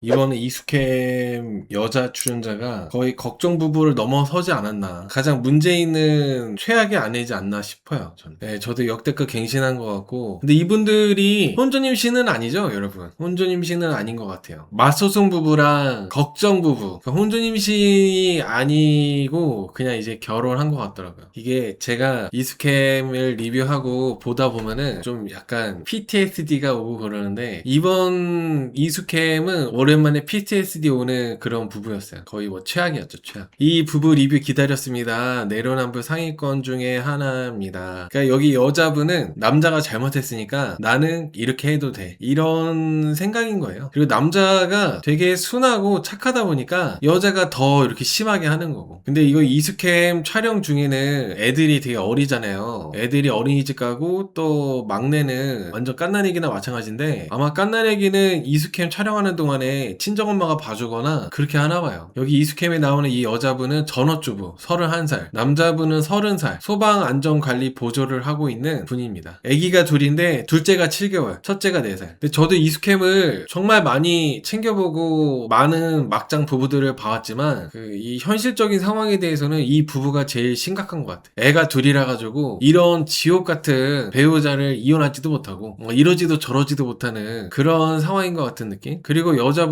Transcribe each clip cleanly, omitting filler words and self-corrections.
이번에 이수캠 여자 출연자가 거의 걱정 부부를 넘어서지 않았나. 가장 문제 있는 최악의 아내지 않나 싶어요. 저는. 네, 저도 역대급 갱신한 것 같고. 근데 이분들이 혼전임신은 아니죠, 여러분. 혼전임신은 아닌 것 같아요. 맞소송 부부랑 걱정 부부. 그러니까 혼전임신이 아니고 그냥 이제 결혼한 것 같더라고요. 이게 제가 이수캠을 리뷰하고 보다 보면은 좀 약간 PTSD가 오고 그러는데 이번 이수캠은 오랜만에 PTSD 오는 그런 부부였어요. 거의 뭐 최악이었죠, 최악. 이 부부 리뷰 기다렸습니다. 내로남불 상위권 중에 하나입니다. 그러니까 여기 여자분은 남자가 잘못했으니까 나는 이렇게 해도 돼. 이런 생각인 거예요. 그리고 남자가 되게 순하고 착하다 보니까 여자가 더 이렇게 심하게 하는 거고. 근데 이거 이수캠 촬영 중에는 애들이 되게 어리잖아요. 애들이 어린이집 가고 또 막내는 완전 깐난애기나 마찬가지인데 아마 깐난애기는 이수캠 촬영하는 동안에 친정엄마가 봐주거나 그렇게 하나 봐요. 여기 이수캠에 나오는 이 여자분은 전업주부 31살, 남자분은 30살 소방안전관리 보조를 하고 있는 분입니다. 애기가 둘인데 둘째가 7개월, 첫째가 4살. 근데 저도 이수캠을 정말 많이 챙겨보고 많은 막장 부부들을 봐왔지만 이 현실적인 상황에 대해서는 이 부부가 제일 심각한 것 같아요. 애가 둘이라 가지고 이런 지옥 같은 배우자를 이혼하지도 못하고 이러지도 저러지도 못하는 그런 상황인 것 같은 느낌. 그리고 여자분이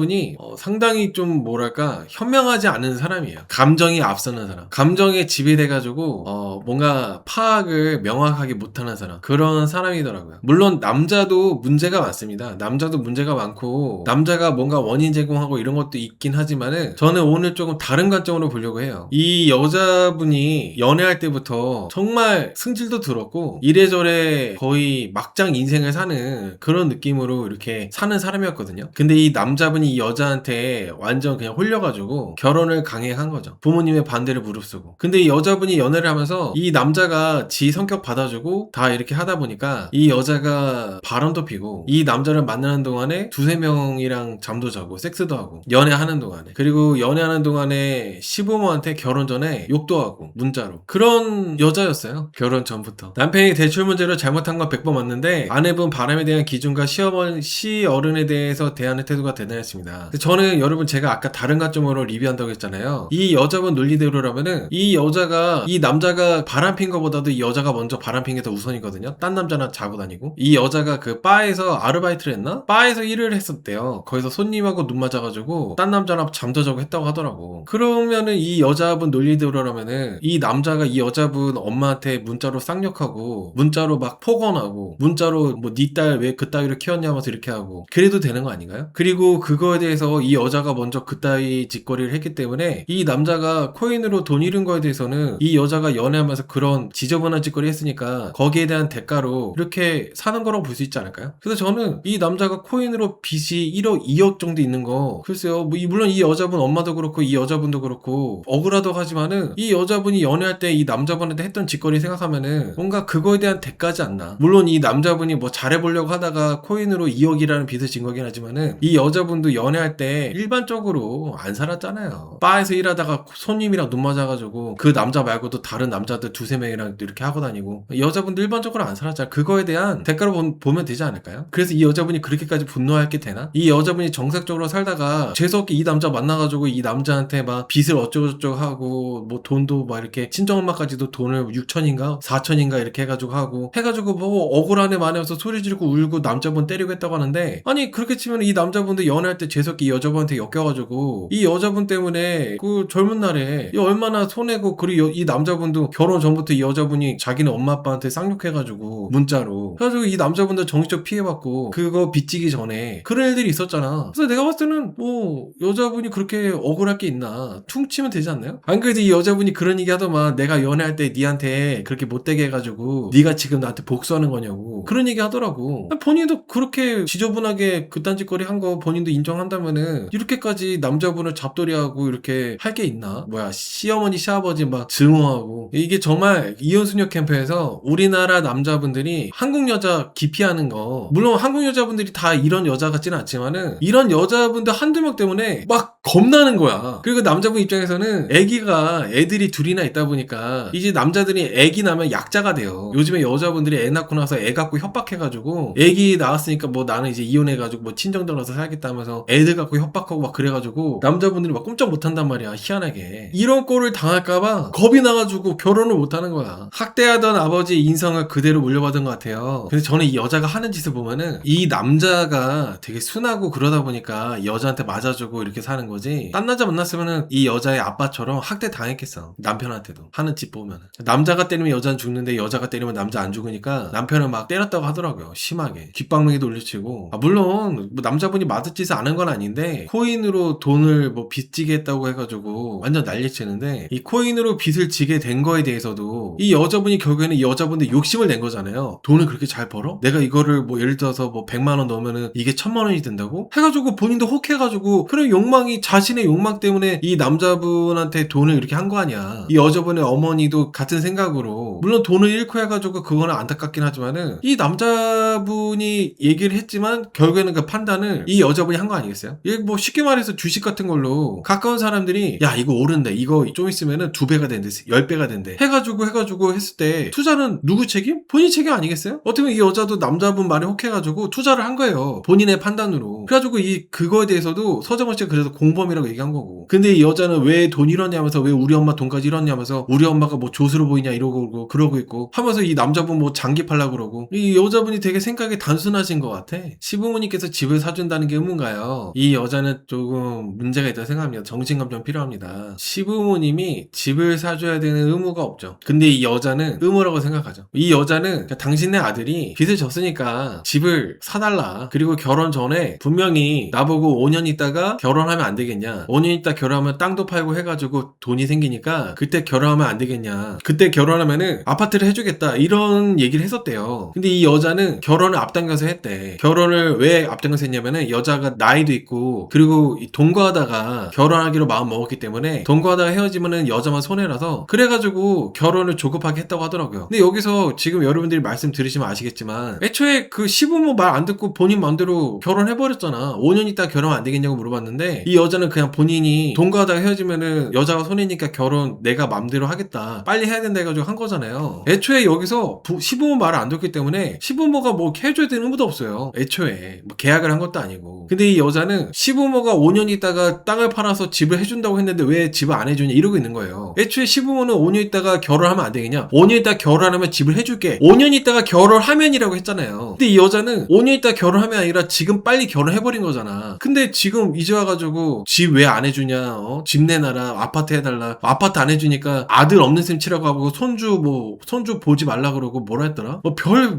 상당히 좀 뭐랄까 현명하지 않은 사람이에요. 감정이 앞서는 사람, 감정에 지배돼가지고 뭔가 파악을 명확하게 못하는 사람, 그런 사람이더라고요. 물론 남자도 문제가 많습니다. 남자도 문제가 많고 남자가 뭔가 원인 제공하고 이런 것도 있긴 하지만은 저는 오늘 조금 다른 관점으로 보려고 해요. 이 여자분이 연애할 때부터 정말 승질도 들었고 이래저래 거의 막장 인생을 사는 그런 느낌으로 이렇게 사는 사람이었거든요. 근데 이 남자분이 이 여자한테 완전 그냥 홀려가지고 결혼을 강행한 거죠. 부모님의 반대를 무릅쓰고. 근데 이 여자분이 연애를 하면서 이 남자가 지 성격 받아주고 다 이렇게 하다 보니까 이 여자가 바람도 피고 이 남자를 만나는 동안에 두세 명이랑 잠도 자고 섹스도 하고 연애하는 동안에, 그리고 연애하는 동안에 시부모한테 결혼 전에 욕도 하고 문자로, 그런 여자였어요. 결혼 전부터. 남편이 대출 문제로 잘못한 건 100번 맞는데 아내분 바람에 대한 기준과 시어른에 대해서 대하는 태도가 대단했습니다. 근데 저는 여러분 제가 아까 다른 관점으로 리뷰한다고 했잖아요. 이 여자분 논리대로라면은 이 여자가 이 남자가 바람핀 것보다도 이 여자가 먼저 바람핀 게 더 우선이거든요. 딴 남자랑 자고 다니고. 이 여자가 그 바에서 아르바이트를 했나? 바에서 일을 했었대요. 거기서 손님하고 눈 맞아가지고 딴 남자랑 잠도 자고 했다고 하더라고. 그러면은 이 여자분 논리대로라면은 이 남자가 이 여자분 엄마한테 문자로 쌍욕하고 문자로 막 폭언하고 문자로 뭐 니 딸 왜 그따위로 키웠냐면서 이렇게 하고 그래도 되는 거 아닌가요? 그리고 그거에 대해서 이 여자가 먼저 그따위 짓거리를 했기 때문에 이 남자가 코인으로 돈 잃은 거에 대해서는 이 여자가 연애하면서 그런 지저분한 짓거리 했으니까 거기에 대한 대가로 이렇게 사는 거라고 볼 수 있지 않을까요? 그래서 저는 이 남자가 코인으로 빚이 1억 2억 정도 있는 거, 글쎄요, 뭐 물론 이 여자분 엄마도 그렇고 이 여자분도 그렇고 억울하다고 하지만은 이 여자분이 연애할 때 이 남자분한테 했던 짓거리 생각하면은 뭔가 그거에 대한 대가지 않나. 물론 이 남자분이 뭐 잘해보려고 하다가 코인으로 2억이라는 빚을 진 거긴 하지만은 이 여자분도 연애할 때 일반적으로 안 살았잖아요. 바에서 일하다가 손님이랑 눈 맞아가지고 그 남자 말고도 다른 남자들 두세 명이랑 이렇게 하고 다니고 여자분도 일반적으로 안 살았잖아요. 그거에 대한 대가로 보면 되지 않을까요? 그래서 이 여자분이 그렇게까지 분노할 게 되나? 이 여자분이 정상적으로 살다가 재수없게 이 남자 만나가지고 이 남자한테 막 빚을 어쩌고저쩌고 하고 뭐 돈도 막 이렇게 친정엄마까지도 돈을 6천인가 4천인가 이렇게 해가지고 뭐 억울한 애 많아서 소리 지르고 울고 남자분 때리고 했다고 하는데, 아니 그렇게 치면 이 남자분도 연애할 때 재수없게 이 여자분한테 엮여가지고 이 여자분 때문에 그 젊은 날에 얼마나 손해고, 그리고 이 남자분도 결혼 전부터 이 여자분이 자기는 엄마 아빠한테 쌍욕해가지고 문자로 그래가지고 이 남자분도 정신적 피해받고 그거 빚지기 전에 그런 일들이 있었잖아. 그래서 내가 봤을 때는 뭐 여자분이 그렇게 억울할 게 있나, 퉁치면 되지 않나요? 안 그래도 이 여자분이 그런 얘기 하더만 내가 연애할 때 니한테 그렇게 못되게 해가지고 니가 지금 나한테 복수하는 거냐고 그런 얘기 하더라고. 본인도 그렇게 지저분하게 그딴 짓거리 한 거 본인도 인정한다면은 이렇게까지 남자분을 잡돌이하고 이렇게 할 게 있나? 뭐야, 시어머니 시아버지 막 증오하고. 이게 정말 이혼수녀 캠프에서 우리나라 남자분들이 한국 여자 기피하는 거, 물론 한국 여자분들이 다 이런 여자 같지는 않지만은 이런 여자분들 한두 명 때문에 막 겁나는 거야. 그리고 남자분 입장에서는 애들이 둘이나 있다 보니까 이제 남자들이 애기 나면 약자가 돼요. 요즘에 여자분들이 애 낳고 나서 애 갖고 협박해가지고 애기 낳았으니까 뭐 나는 이제 이혼해가지고 뭐 친정들 가서 살겠다 하면서 애들 갖고 협박하고 막 그래가지고 남자분들이 막 꼼짝 못한단 말이야. 희한하게. 이런 꼴을 당할까봐 겁이 나가지고 결혼을 못하는 거야. 학대하던 아버지 인성을 그대로 물려받은 것 같아요. 그래서 저는 이 여자가 하는 짓을 보면은 이 남자가 되게 순하고 그러다 보니까 여자한테 맞아주고 이렇게 사는 거지. 딴 남자 만났으면은 이 여자의 아빠처럼 학대 당했겠어. 남편한테도 하는 짓 보면은. 남자가 때리면 여자는 죽는데 여자가 때리면 남자 안 죽으니까 남편은 막 때렸다고 하더라고요. 심하게. 귓방망이도 올려치고. 물론 뭐 남자분이 맞을 짓을 안 한 건 아닌데 코인으로 돈을 뭐 빚지게 했다고 해가지고 완전 난리치는데 이 코인으로 빚을 지게 된 거에 대해서도 이 여자분이 결국에는 이 여자분들 욕심을 낸 거잖아요. 돈을 그렇게 잘 벌어? 내가 이거를 뭐 예를 들어서 뭐 100만 원 넣으면은 이게 1000만 원이 된다고? 해가지고 본인도 혹해가지고 그런 욕망이 자신의 욕망 때문에 이 남자분한테 돈을 이렇게 한 거 아니야. 이 여자분의 어머니도 같은 생각으로 물론 돈을 잃고 해가지고 그거는 안타깝긴 하지만은 이 남자분이 얘기를 했지만 결국에는 그 판단을 이 여자분이 한 거 아니겠어요? 이게 뭐 쉽게 말해서 주식 같은 걸로 가까운 사람들이 야 이거 오른다 이거 좀 있으면은 2배가 된대 10배가 된대 해가지고 했을 때 투자는 누구 책임? 본인 책임 아니겠어요? 어떻게 보면 이 여자도 남자분 말에 혹해가지고 투자를 한 거예요. 본인의 판단으로. 그래가지고 그거에 대해서도 서정원 씨가 그래서 공범이라고 얘기한 거고. 근데 이 여자는 왜 돈 잃었냐면서 왜 우리 엄마 돈까지 잃었냐면서 우리 엄마가 뭐 조수로 보이냐 이러고 그러고 있고 하면서 이 남자분 뭐 장기 팔라고 그러고 이 여자분이 되게 생각이 단순하신 것 같아. 시부모님께서 집을 사준다는 게 의문가요? 이 여자는 조금 문제가 있다고 생각합니다. 정신감 좀 필요합니다. 시부모님이 집을 사줘야 되는 의무가 없죠. 근데 이 여자는 의무라고 생각하죠. 이 여자는 당신네 아들이 빚을 졌으니까 집을 사달라. 그리고 결혼 전에 분명히 나보고 5년 있다가 결혼하면 안 되겠냐. 5년 있다 결혼하면 땅도 팔고 해가지고 돈이 생기니까 그때 결혼하면 안 되겠냐. 그때 결혼하면은 아파트를 해주겠다. 이런 얘기를 했었대요. 근데 이 여자는 결혼을 앞당겨서 했대. 결혼을 왜 앞당겨서 했냐면은 여자가 나이도 있고 그리고 동거하다가 결혼하기로 마음 먹었기 때문에 동거하다가 헤어지면은 여자만 손해라서 그래가지고 결혼을 조급하게 했다고 하더라고요. 근데 여기서 지금 여러분들이 말씀 들으시면 아시겠지만 애초에 그 시부모 말 안 듣고 본인 마음대로 결혼해버렸잖아. 5년 있다 결혼 안 되겠냐고 물어봤는데 이 여자는 그냥 본인이 동거하다가 헤어지면은 여자가 손해니까 결혼 내가 맘대로 하겠다. 빨리 해야 된다 해가지고 한 거잖아요. 애초에 여기서 시부모 말을 안 듣기 때문에 시부모가 뭐 해줘야 되는 의무도 없어요. 애초에 뭐 계약을 한 것도 아니고. 근데 이 여자는 시부모가 5년 있다가 땅을 팔아서 집을 해준다고 했는데 왜 집을 안 해주냐 이러고 있는 거예요. 애초에 시부모는 5년 있다가 결혼하면 안 되겠냐? 5년 있다가 결혼하면 집을 해줄게. 5년 있다가 결혼하면이라고 했잖아요. 근데 이 여자는 5년 있다가 결혼하면 아니라 지금 빨리 결혼해버린 거잖아. 근데 지금 이제 와가지고 집 왜 안 해주냐? 집 내놔라. 아파트 해달라. 아파트 안 해주니까 아들 없는 셈 치라고 하고 손주 보지 말라 그러고 뭐라 했더라?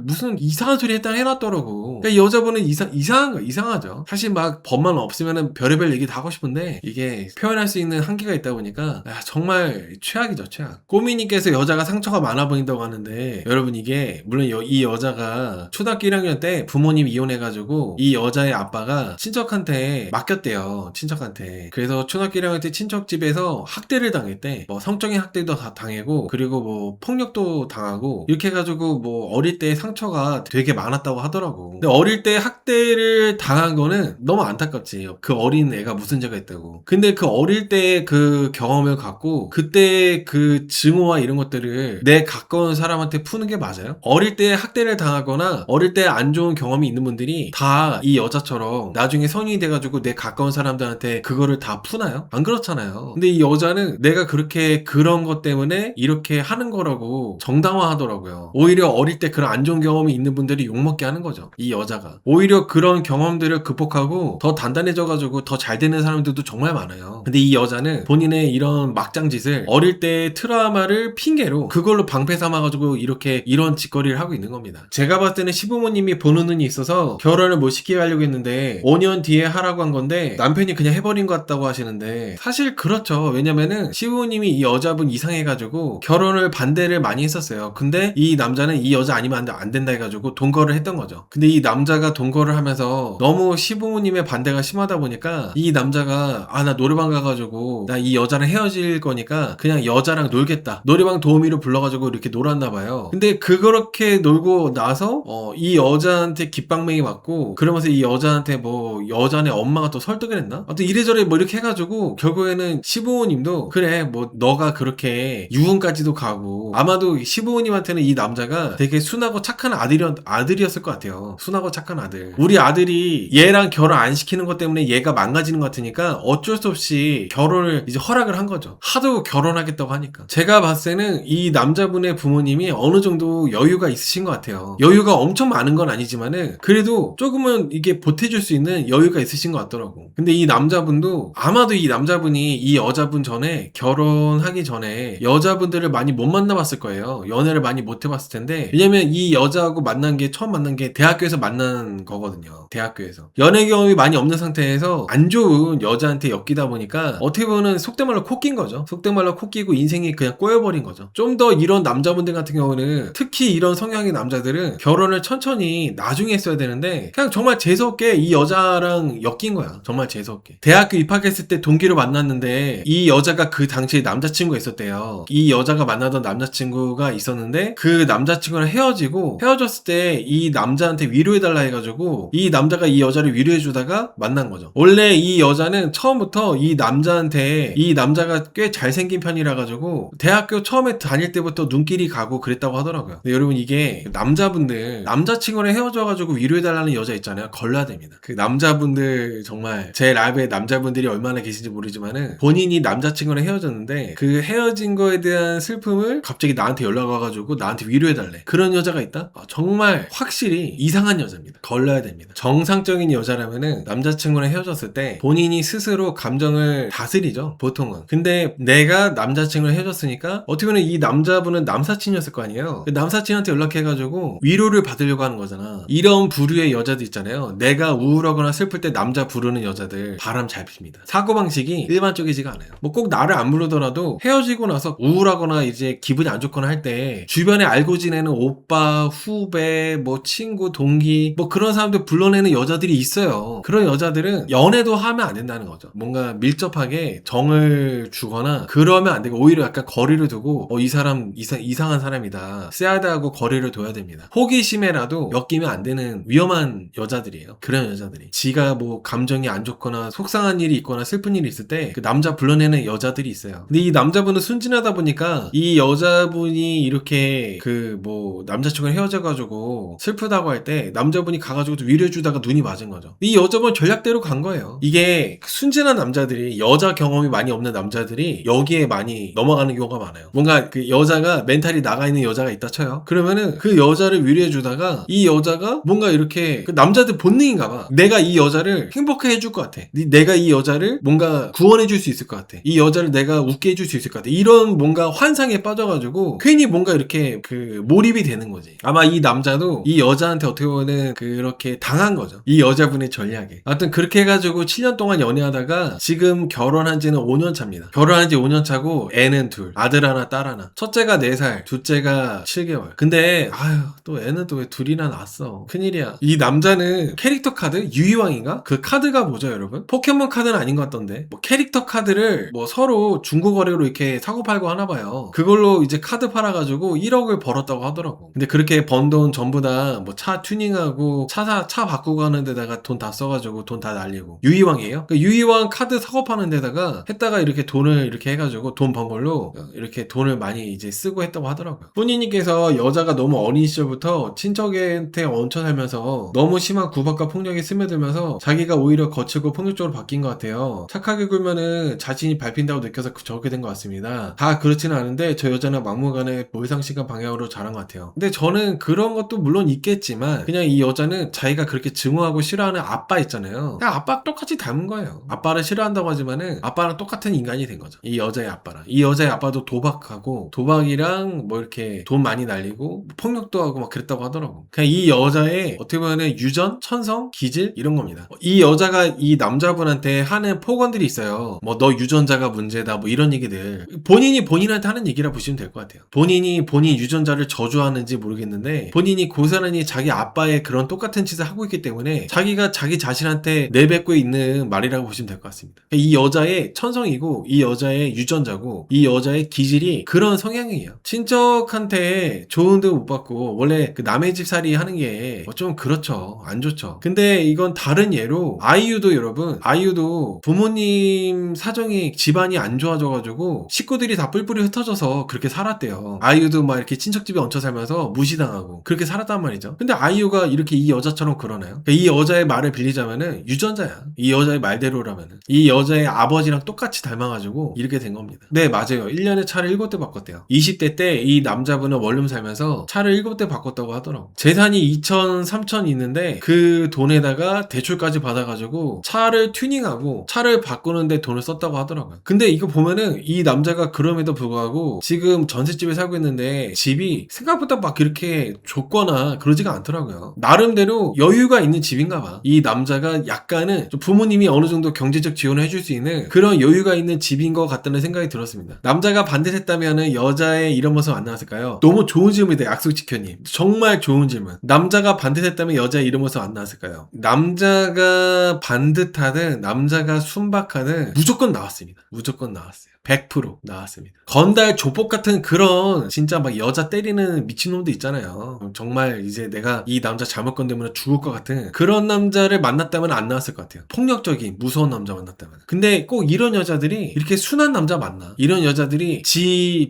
무슨 이상한 소리 했다 해놨더라고. 그러니까 이 여자분은 이상하죠. 사실 막 법만 없으면은 별의별 얘기 다 하고 싶은데 이게 표현할 수 있는 한계가 있다 보니까 정말 최악이죠, 최악. 꼬미님께서 여자가 상처가 많아 보인다고 하는데 여러분 이게 물론 이 여자가 초등학교 1학년 때 부모님 이혼해가지고 이 여자의 아빠가 친척한테 맡겼대요. 친척한테. 그래서 초등학교 1학년 때 친척집에서 학대를 당했대. 뭐 성적인 학대도 다 당하고 그리고 뭐 폭력도 당하고 이렇게 해가지고 뭐 어릴 때 상처가 되게 많았다고 하더라고. 근데 어릴 때 학대를 당한 거는 너무 안타깝지. 그 어린 애가 무슨 죄가 있다고. 근데 그 어릴 때 그 경험을 갖고 그때 그 증오와 이런 것들을 내 가까운 사람한테 푸는 게 맞아요? 어릴 때 학대를 당하거나 어릴 때 안 좋은 경험이 있는 분들이 다 이 여자처럼 나중에 성인이 돼가지고 내 가까운 사람들한테 그거를 다 푸나요? 안 그렇잖아요. 근데 이 여자는 내가 그렇게 그런 것 때문에 이렇게 하는 거라고 정당화하더라고요. 오히려 어릴 때 그런 안 좋은 경험이 있는 분들이 욕먹게 하는 거죠. 이 여자가. 오히려 그런 경험들을 극복하고 더 단단해져가지고 더 잘 되는 사람들도 정말 많아요. 근데 이 여자는 본인의 이런 막장짓을 어릴 때 트라우마를 핑계로 그걸로 방패 삼아가지고 이런 짓거리를 하고 있는 겁니다. 제가 봤을 때는 시부모님이 보는 눈이 있어서 결혼을 못 시키게 하려고 했는데 5년 뒤에 하라고 한 건데 남편이 그냥 해버린 것 같다고 하시는데 사실 그렇죠. 왜냐면은 시부모님이 이 여자분 이상해가지고 결혼을 반대를 많이 했었어요. 근데 이 남자는 이 여자 아니면 안 된다 해가지고 동거를 했던 거죠. 근데 이 남자가 동거를 하면서 너무 시부모님의 반대가 심하다 보니까 이 남자가 나 노래방 가가지고 나 이 여자랑 헤어질 거니까 그냥 여자랑 놀겠다. 노래방 도우미를 불러가지고 이렇게 놀았나 봐요. 근데 그렇게 놀고 나서 이 여자한테 깃방맹이 맞고 그러면서 이 여자한테 뭐 여자네 엄마가 또 설득을 했나? 아무튼 이래저래 뭐 이렇게 해가지고 결국에는 시부모님도 그래 뭐 너가 그렇게 유흥까지도 가고 아마도 시부모님한테는 이 남자가 되게 순하고 착한 아들이었을 것 같아요. 순하고 착한 아들. 우리 아들이 얘랑 결혼 안 시키는 것 때문에 얘가 망가지는 것 같으니까 어쩔 수 없이 결혼을 이제 허락을 한 거죠. 하도 결혼하겠다고 하니까. 제가 봤을 때는 이 남자분의 부모님이 어느 정도 여유가 있으신 것 같아요. 여유가 엄청 많은 건 아니지만은 그래도 조금은 이게 보태줄 수 있는 여유가 있으신 것 같더라고. 근데 이 남자분도 아마도 이 남자분이 이 여자분 전에 결혼하기 전에 여자분들을 많이 못 만나봤을 거예요. 연애를 많이 못 해봤을 텐데 왜냐면 이 여자하고 처음 만난 게 대학교에서 만난 거거든요. 대학교에서 연애 경험이 많이 없는 상태에서 안 좋은 여자한테 엮이다 보니까 어떻게 보면 속된 말로 코 낀 거죠. 속된 말로 코 끼고 인생이 그냥 꼬여버린 거죠. 좀 더 이런 남자분들 같은 경우는 특히 이런 성향의 남자들은 결혼을 천천히 나중에 했어야 되는데 그냥 정말 재수없게 이 여자랑 엮인 거야. 정말 재수없게. 대학교 입학했을 때 동기로 만났는데 이 여자가 그 당시에 남자친구가 있었대요. 이 여자가 만나던 남자친구가 있었는데 그 남자친구랑 헤어졌을 때 이 남자한테 위로해달라 해가지고 이 남자가 이 여자를 위로해주다가 만난 거죠. 원래 이 여자는 처음부터 이 남자한테 이 남자가 꽤 잘생긴 편이라 가지고 대학교 처음에 다닐 때부터 눈길이 가고 그랬다고 하더라고요. 근데 여러분 이게 남자분들 남자친구랑 헤어져가지고 위로해달라는 여자 있잖아요. 걸러야 됩니다. 그 남자분들 정말 제 라이브에 남자분들이 얼마나 계신지 모르지만은 본인이 남자친구랑 헤어졌는데 그 헤어진 거에 대한 슬픔을 갑자기 나한테 연락 와가지고 나한테 위로해달래. 그런 여자가 있다? 정말 확실히 이상한 여자입니다. 걸러야 됩니다. 정상적인 여자라면은 남자친구랑 헤어졌을 때 본인이 스스로 감정을 다스리죠. 보통은. 근데 내가 남자친구랑 헤어졌으니까 어떻게 보면 이 남자분은 남사친이었을 거 아니에요. 그 남사친한테 연락해가지고 위로를 받으려고 하는 거잖아. 이런 부류의 여자도 있잖아요. 내가 우울하거나 슬플 때 남자 부르는 여자들 바람 잘 핍니다. 사고방식이 일반적이지가 않아요. 뭐 꼭 나를 안 부르더라도 헤어지고 나서 우울하거나 이제 기분이 안 좋거나 할 때 주변에 알고 지내는 오빠, 후배, 뭐 친구, 동기 뭐 그런 사람들 불러내는 여자들이 있어요. 그런 여자들은 연애도 하면 안 된다는 거죠. 뭔가 밀접하게 정을 주거나 그러면 안 되고 오히려 약간 거리를 두고 이 사람 이상한 사람이다. 쎄하다고 거리를 둬야 됩니다. 호기심에라도 엮이면 안 되는 위험한 여자들이에요. 그런 여자들이. 지가 뭐 감정이 안 좋거나 속상한 일이 있거나 슬픈 일이 있을 때 그 남자 불러내는 여자들이 있어요. 근데 이 남자분은 순진하다 보니까 이 여자분이 이렇게 그 뭐 남자친구랑 헤어져가지고 슬프다고 할 때 남자분이 가가지고 위로해주다가 눈이 맞은 거죠. 이 여자분 전략대로 간 거예요. 이게 순진한 남자들이 여자 경험이 많이 없는 남자들이 여기에 많이 넘어가는 경우가 많아요. 뭔가 그 여자가 멘탈이 나가 있는 여자가 있다 쳐요. 그러면은 그 여자를 위로해주다가 이 여자가 뭔가 이렇게 그 남자들 본능인가 봐. 내가 이 여자를 행복해 해줄 것 같아. 내가 이 여자를 뭔가 구원해줄 수 있을 것 같아. 이 여자를 내가 웃게 해줄 수 있을 것 같아. 이런 뭔가 환상에 빠져가지고 괜히 뭔가 이렇게 그 몰입이 되는 거지. 아마 이 남자도 이 여자한테 어떻게 보면 그렇게 당한 거죠. 이 여자분의 전략에. 아무튼 그렇게 해가지고 7년 동안 연애하다가 지금 결혼한 지는 5년 차입니다. 결혼한 지 5년 차고 애는 둘. 아들 하나, 딸 하나. 첫째가 4살, 둘째가 7개월. 근데 또 애는 또 왜 둘이나 낳았어. 큰일이야. 이 남자는 캐릭터 카드? 유희왕인가? 그 카드가 뭐죠 여러분? 포켓몬 카드는 아닌 것 같던데 뭐 캐릭터 카드를 뭐 서로 중고거래로 이렇게 사고팔고 하나봐요. 그걸로 이제 카드 팔아가지고 1억을 벌었다고 하더라고. 근데 그렇게 번 돈 전부 다 뭐 차 튜닝하고 차 바꾸고 하는 데다가 돈 다 써가지고 돈 다 날리고. 유희왕이에요? 그 유희왕 카드 사고 파는 데다가 했다가 이렇게 돈을 이렇게 해가지고 돈 번 걸로 이렇게 돈을 많이 이제 쓰고 했다고 하더라고요. 뿌니님께서 여자가 너무 어린 시절부터 친척한테 얹혀 살면서 너무 심한 구박과 폭력이 스며들면서 자기가 오히려 거칠고 폭력적으로 바뀐 것 같아요. 착하게 굴면은 자신이 밟힌다고 느껴서 저렇게 된 것 같습니다. 다 그렇지는 않은데 저 여자는 막무가내 몰상식한 방향으로 자란 것 같아요. 근데 저는 그런 것도 물론 있겠지만 그냥 이 여자는 자기가 그렇게 증오하고 싫어하는 아빠 있잖아요. 그냥 아빠 똑같이 닮은 거예요. 아빠를 싫어한다고 하지만은 아빠랑 똑같은 인간이 된 거죠. 이 여자의 아빠랑. 이 여자의 아빠도 도박이랑 뭐 이렇게 돈 많이 날리고 폭력도 하고 막 그랬다고 하더라고. 그냥 이 여자의 어떻게 보면은 유전, 천성, 기질 이런 겁니다. 이 여자가 이 남자분한테 하는 폭언들이 있어요. 뭐 너 유전자가 문제다 뭐 이런 얘기들. 본인이 본인한테 하는 얘기라 보시면 될 것 같아요. 본인이 본인 유전자를 저주하는지 모르겠는데 본인이 고스란히 자기 아빠의 그런 똑같은 짓을 하고 있기 때문에 자기가 자기 자신한테 내뱉고 있는 말이라고 보시면 될 것 같습니다. 이 여자의 천성이고 이 여자의 유전자고 이 여자의 기질이 그런 성향이에요. 친척한테 좋은 데 못 받고 원래 그 남의 집 살이 하는 게 좀 그렇죠. 안 좋죠. 근데 이건 다른 예로 아이유도 여러분 아이유도 부모님 사정이 집안이 안 좋아져가지고 식구들이 다 뿔뿔이 흩어져서 그렇게 살았대요. 아이유도 막 이렇게 친척집에 얹혀 살면서 무시당하고 그렇게 살았단 말이죠. 근데 아이유가 이렇게 이 여자처럼 그러나요? 그러니까 이 여자의 말을 빌리자면은 유전자야. 이 여자의 말대로라면은 이 여자의 아버지랑 똑같이 닮아가지고 이렇게 된 겁니다. 네, 맞아요. 1년에 차를 7대 바꿨대요. 20대 때 이 남자분은 원룸 살면서 차를 7대 바꿨다고 하더라고. 재산이 2천, 3천 있는데 그 돈에다가 대출까지 받아가지고 차를 튜닝하고 차를 바꾸는데 돈을 썼다고 하더라고요. 근데 이거 보면은 이 남자가 그럼에도 불구하고 지금 전셋집에 살고 있는데 집이 생각보다 막 이렇게 좁거나 그러지가 않더라고요. 나름대로 여유가 있는 집인가 봐. 이 남자가 약간은 좀 부모님이 어느 정도 경제적 지원을 해줄 수 있는 그런 여유가 있는 집인 것 같다는 생각이 들었습니다. 남자가 반대했다면은 여자의 이런 모습 안 나왔을까요? 너무 좋은 질문이다, 약속 지켜님. 정말 좋은 질문. 남자가 반대했다면 여자의 이런 모습 안 나왔을까요? 남자가 반듯하든 남자가 순박하든 무조건 나왔습니다. 무조건 나왔어요. 100% 나왔습니다. 건달 조폭 같은 그런 진짜 막 여자 때리는 미친놈도 있잖아요. 정말 이제 내가 이 남자 잘못 건드면 죽을 것 같은 그런 남자를 만났다면 안 나왔을 것 같아요. 폭력적인 무서운 남자 만났다면. 근데 꼭 이런 여자들이 이렇게 순한 남자 만나. 이런 여자들이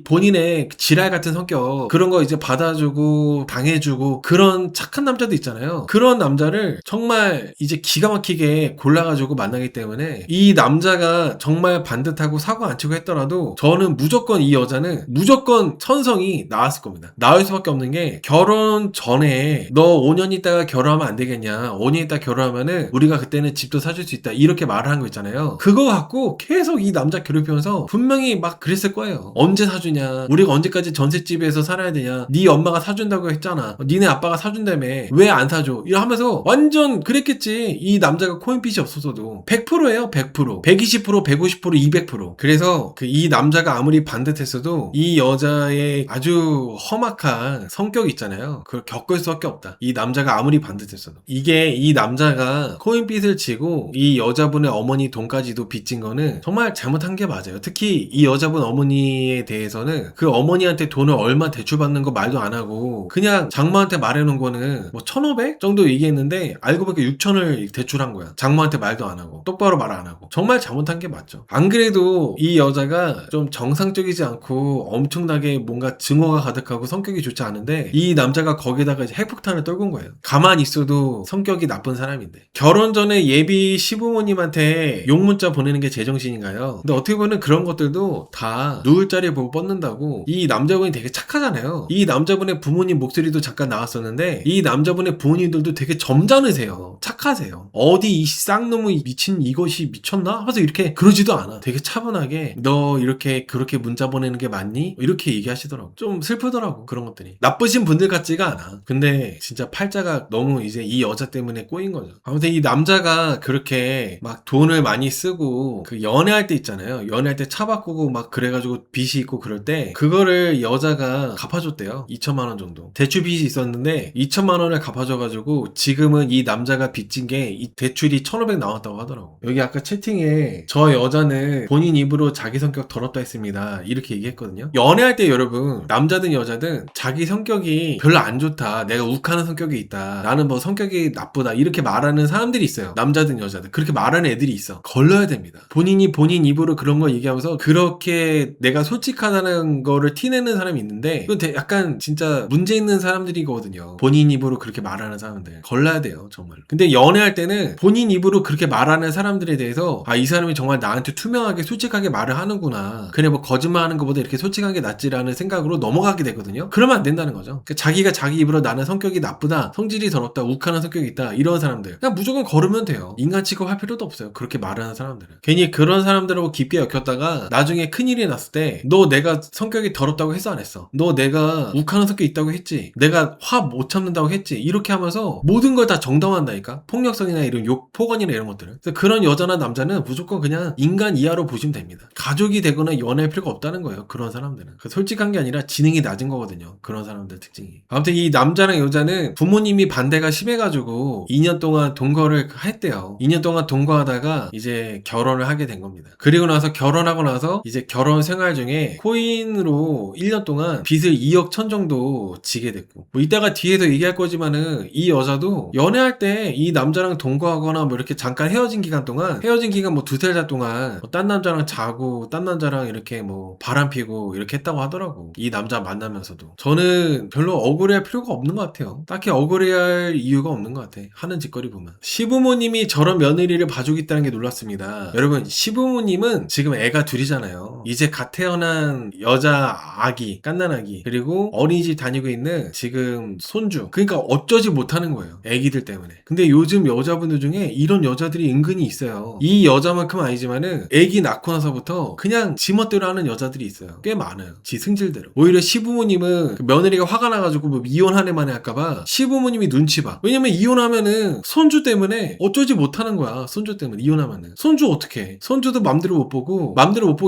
본인의 지랄 같은 성격 그런 거 이제 받아주고 당해주고 그런 착한 남자도 있잖아요. 그런 남자를 정말 이제 기가 막히게 골라가지고 만나기 때문에 이 남자가 정말 반듯하고 사고 안 치고 했더라도 저는 무조건 이 여자는 무조건 천성이 나왔을 겁니다. 나올 수밖에 없는 게 결혼 전에 너 5년 있다가 결혼하면 안 되겠냐, 5년 있다가 결혼하면은 우리가 그때는 집도 사줄 수 있다 이렇게 말을 한 거 있잖아요. 그거 갖고 계속 이 남자 괴롭히면서 분명히 막 그랬을 거예요. 언제 사주냐, 우리가 언제까지 전셋집에서 살아야 되냐, 네 엄마가 사준다고 했잖아, 니네 아빠가 사준다며 왜 안 사줘, 이러면서 완전 그랬겠지. 이 남자가 코인핏이 없어서도 100%예요. 100%, 120%, 150%, 200%. 그래서 이 남자가 아무리 반듯했어도 이 여자의 아주 험악한 성격 있잖아요. 그걸 겪을 수밖에 없다. 이 남자가 아무리 반듯했어도. 이게 이 남자가 코인핏을 치고 이 여자분의 어머니 돈까지도 빚진 거는 정말 잘못한 게 맞아요. 특히 이 여자분 어머니에 대해서는 그 어머니한테 돈을 얼마 대출받는 거 말도 안 하고 그냥 장모한테 말해놓은 거는 뭐 1,500 정도 얘기했는데 알고 보니까 6,000을 대출한 거야. 장모한테 말도 안 하고 똑바로 말 안 하고. 정말 잘못한 게 맞죠. 안 그래도 이 여자가 좀 정상적이지 않고 엄청나게 뭔가 증오가 가득하고 성격이 좋지 않은데 이 남자가 거기다가 이제 핵폭탄을 떨군 거예요. 가만히 있어도 성격이 나쁜 사람인데. 결혼 전에 예비 시부모님한테 욕 문자 보내는 게 제정신인가요? 근데 어떻게 보면 그런 것들도 다 누울 자리 보고 뻗는다고. 이 남자분이 되게 착하잖아요. 이 남자분의 부모님 목소리도 잠깐 나왔었는데 이 남자분의 부모님들도 되게 점잖으세요. 착하세요. 어디 이 쌍놈의 미친 이것이 미쳤나? 하면서 이렇게 그러지도 않아. 되게 차분하게 너 이렇게 그렇게 문자 보내는 게 맞니? 이렇게 얘기하시더라고. 좀 슬프더라고 그런 것들이. 나쁘신 분들 같지가 않아. 근데 진짜 팔자가 너무 이제 이 여자 때문에 꼬인 거죠. 아무튼 이 남자가 그렇게 막 돈을 많이 쓰고 그 연애할 때 있잖아요. 연애할 때 차 바꾸고 막 그래가지고 빚이 있고 그럴 때 그거를 여자가 갚아줬대요. 2천만 원 정도. 대출 빚이 있었는데 2천만 원을 갚아줘가지고 지금은 이 남자가 빚진 게 이 대출이 1,500 나왔다고 하더라고. 여기 아까 채팅에 저 여자는 본인 입으로 자기 성격 더럽다 했습니다. 이렇게 얘기했거든요. 연애할 때 여러분 남자든 여자든 자기 성격이 별로 안 좋다. 내가 욱하는 성격이 있다. 나는 뭐 성격이 나쁘다. 이렇게 말하는 사람들이 있어요. 남자든 여자든. 그렇게 말하는 애들이 있어. 걸러야 됩니다. 본인이 본인 입으로 그런 거 얘기하면서 그렇게 내가 솔직하다는 거를 티내는 사람이 있는데 이건 약간 진짜 문제 있는 사람들이거든요. 본인 입으로 그렇게 말하는 사람들. 걸러야 돼요. 정말. 근데 연애할 때는 본인 입으로 그렇게 말하는 사람들에 대해서 이 사람이 정말 나한테 투명하게 솔직하게 말을 하는구나. 그래 뭐 거짓말하는 것보다 이렇게 솔직한 게 낫지라는 생각으로 넘어가게 되거든요. 그러면 안 된다는 거죠. 그러니까 자기가 자기 입으로 나는 성격이 나쁘다, 성질이 더럽다, 욱하는 성격이 있다 이런 사람들 그냥 무조건 걸으면 돼요. 인간 취급할 필요도 없어요. 그렇게 말하는 사람들은. 괜히 그런 사람들하고 깊게 엮였다가 나중에 큰일이 났을 때 너 내가 성격이 더럽다고 했어 안 했어? 너 내가 욱하는 성격이 있다고 했지? 내가 화 못 참는다고 했지? 이렇게 하면서 모든 걸 다 정당화한다니까? 폭력성이나 이런 욕, 폭언이나 이런 것들을. 그래서 그런 여자나 남자는 무조건 그냥 인간 이하로 보시면 됩니다. 가족이 되거나 연애할 필요가 없다는 거예요. 그런 사람들은. 솔직한 게 아니라 지능이 낮은 거거든요. 그런 사람들 특징이. 아무튼 이 남자랑 여자는 부모님이 반대가 심해가지고 2년 동안 동거를 했대요. 2년 동안 동거하다가 이제 결혼을 하게 된 겁니다. 그리고 나서 결혼하고 나서 이제 결혼 생활 중에 코인으로 1년 동안 빚을 2억 1천 정도 지게 됐고, 뭐 이따가 뒤에서 얘기할 거지만은 이 여자도 연애할 때 이 남자랑 동거하거나 뭐 이렇게 잠깐 헤어진 헤어진 기간 동안 뭐 두세 달 동안 딴 남자랑 자고 딴 남자랑 이렇게 뭐 바람 피고 이렇게 했다고 하더라고. 이 남자 만나면서도. 저는 별로 억울해할 필요가 없는 것 같아요. 딱히 억울해할 이유가 없는 것 같아. 하는 짓거리 보면. 시부모님이 저런 며느리를 봐주겠다는 게 놀랐습니다. 여러분, 시부모님은 지금 애가 둘이잖아요. 이제 갓 태어난 여자 아기, 갓난아기, 그리고 어린이집 다니고 있는 지금 손주. 그러니까 어쩌지 못하는 거예요. 애기들 때문에. 근데 요즘 여자분들 중에 이런 여자들이 은근히 있어요. 이 여자만큼 아니지만은 애기 낳고 나서부터 그냥 지멋대로 하는 여자들이 있어요. 꽤 많아요. 지 승질대로. 오히려 시부모님은 그 며느리가 화가 나가지고 뭐 이혼한 애만 해 할까봐 시부모님이 눈치 봐. 왜냐면 이혼하면은 손주 때문에 어쩌지 못하는 거야. 손주 때문에 이혼하면은. 손주 어떡해. 손주도 맘대로 못 보고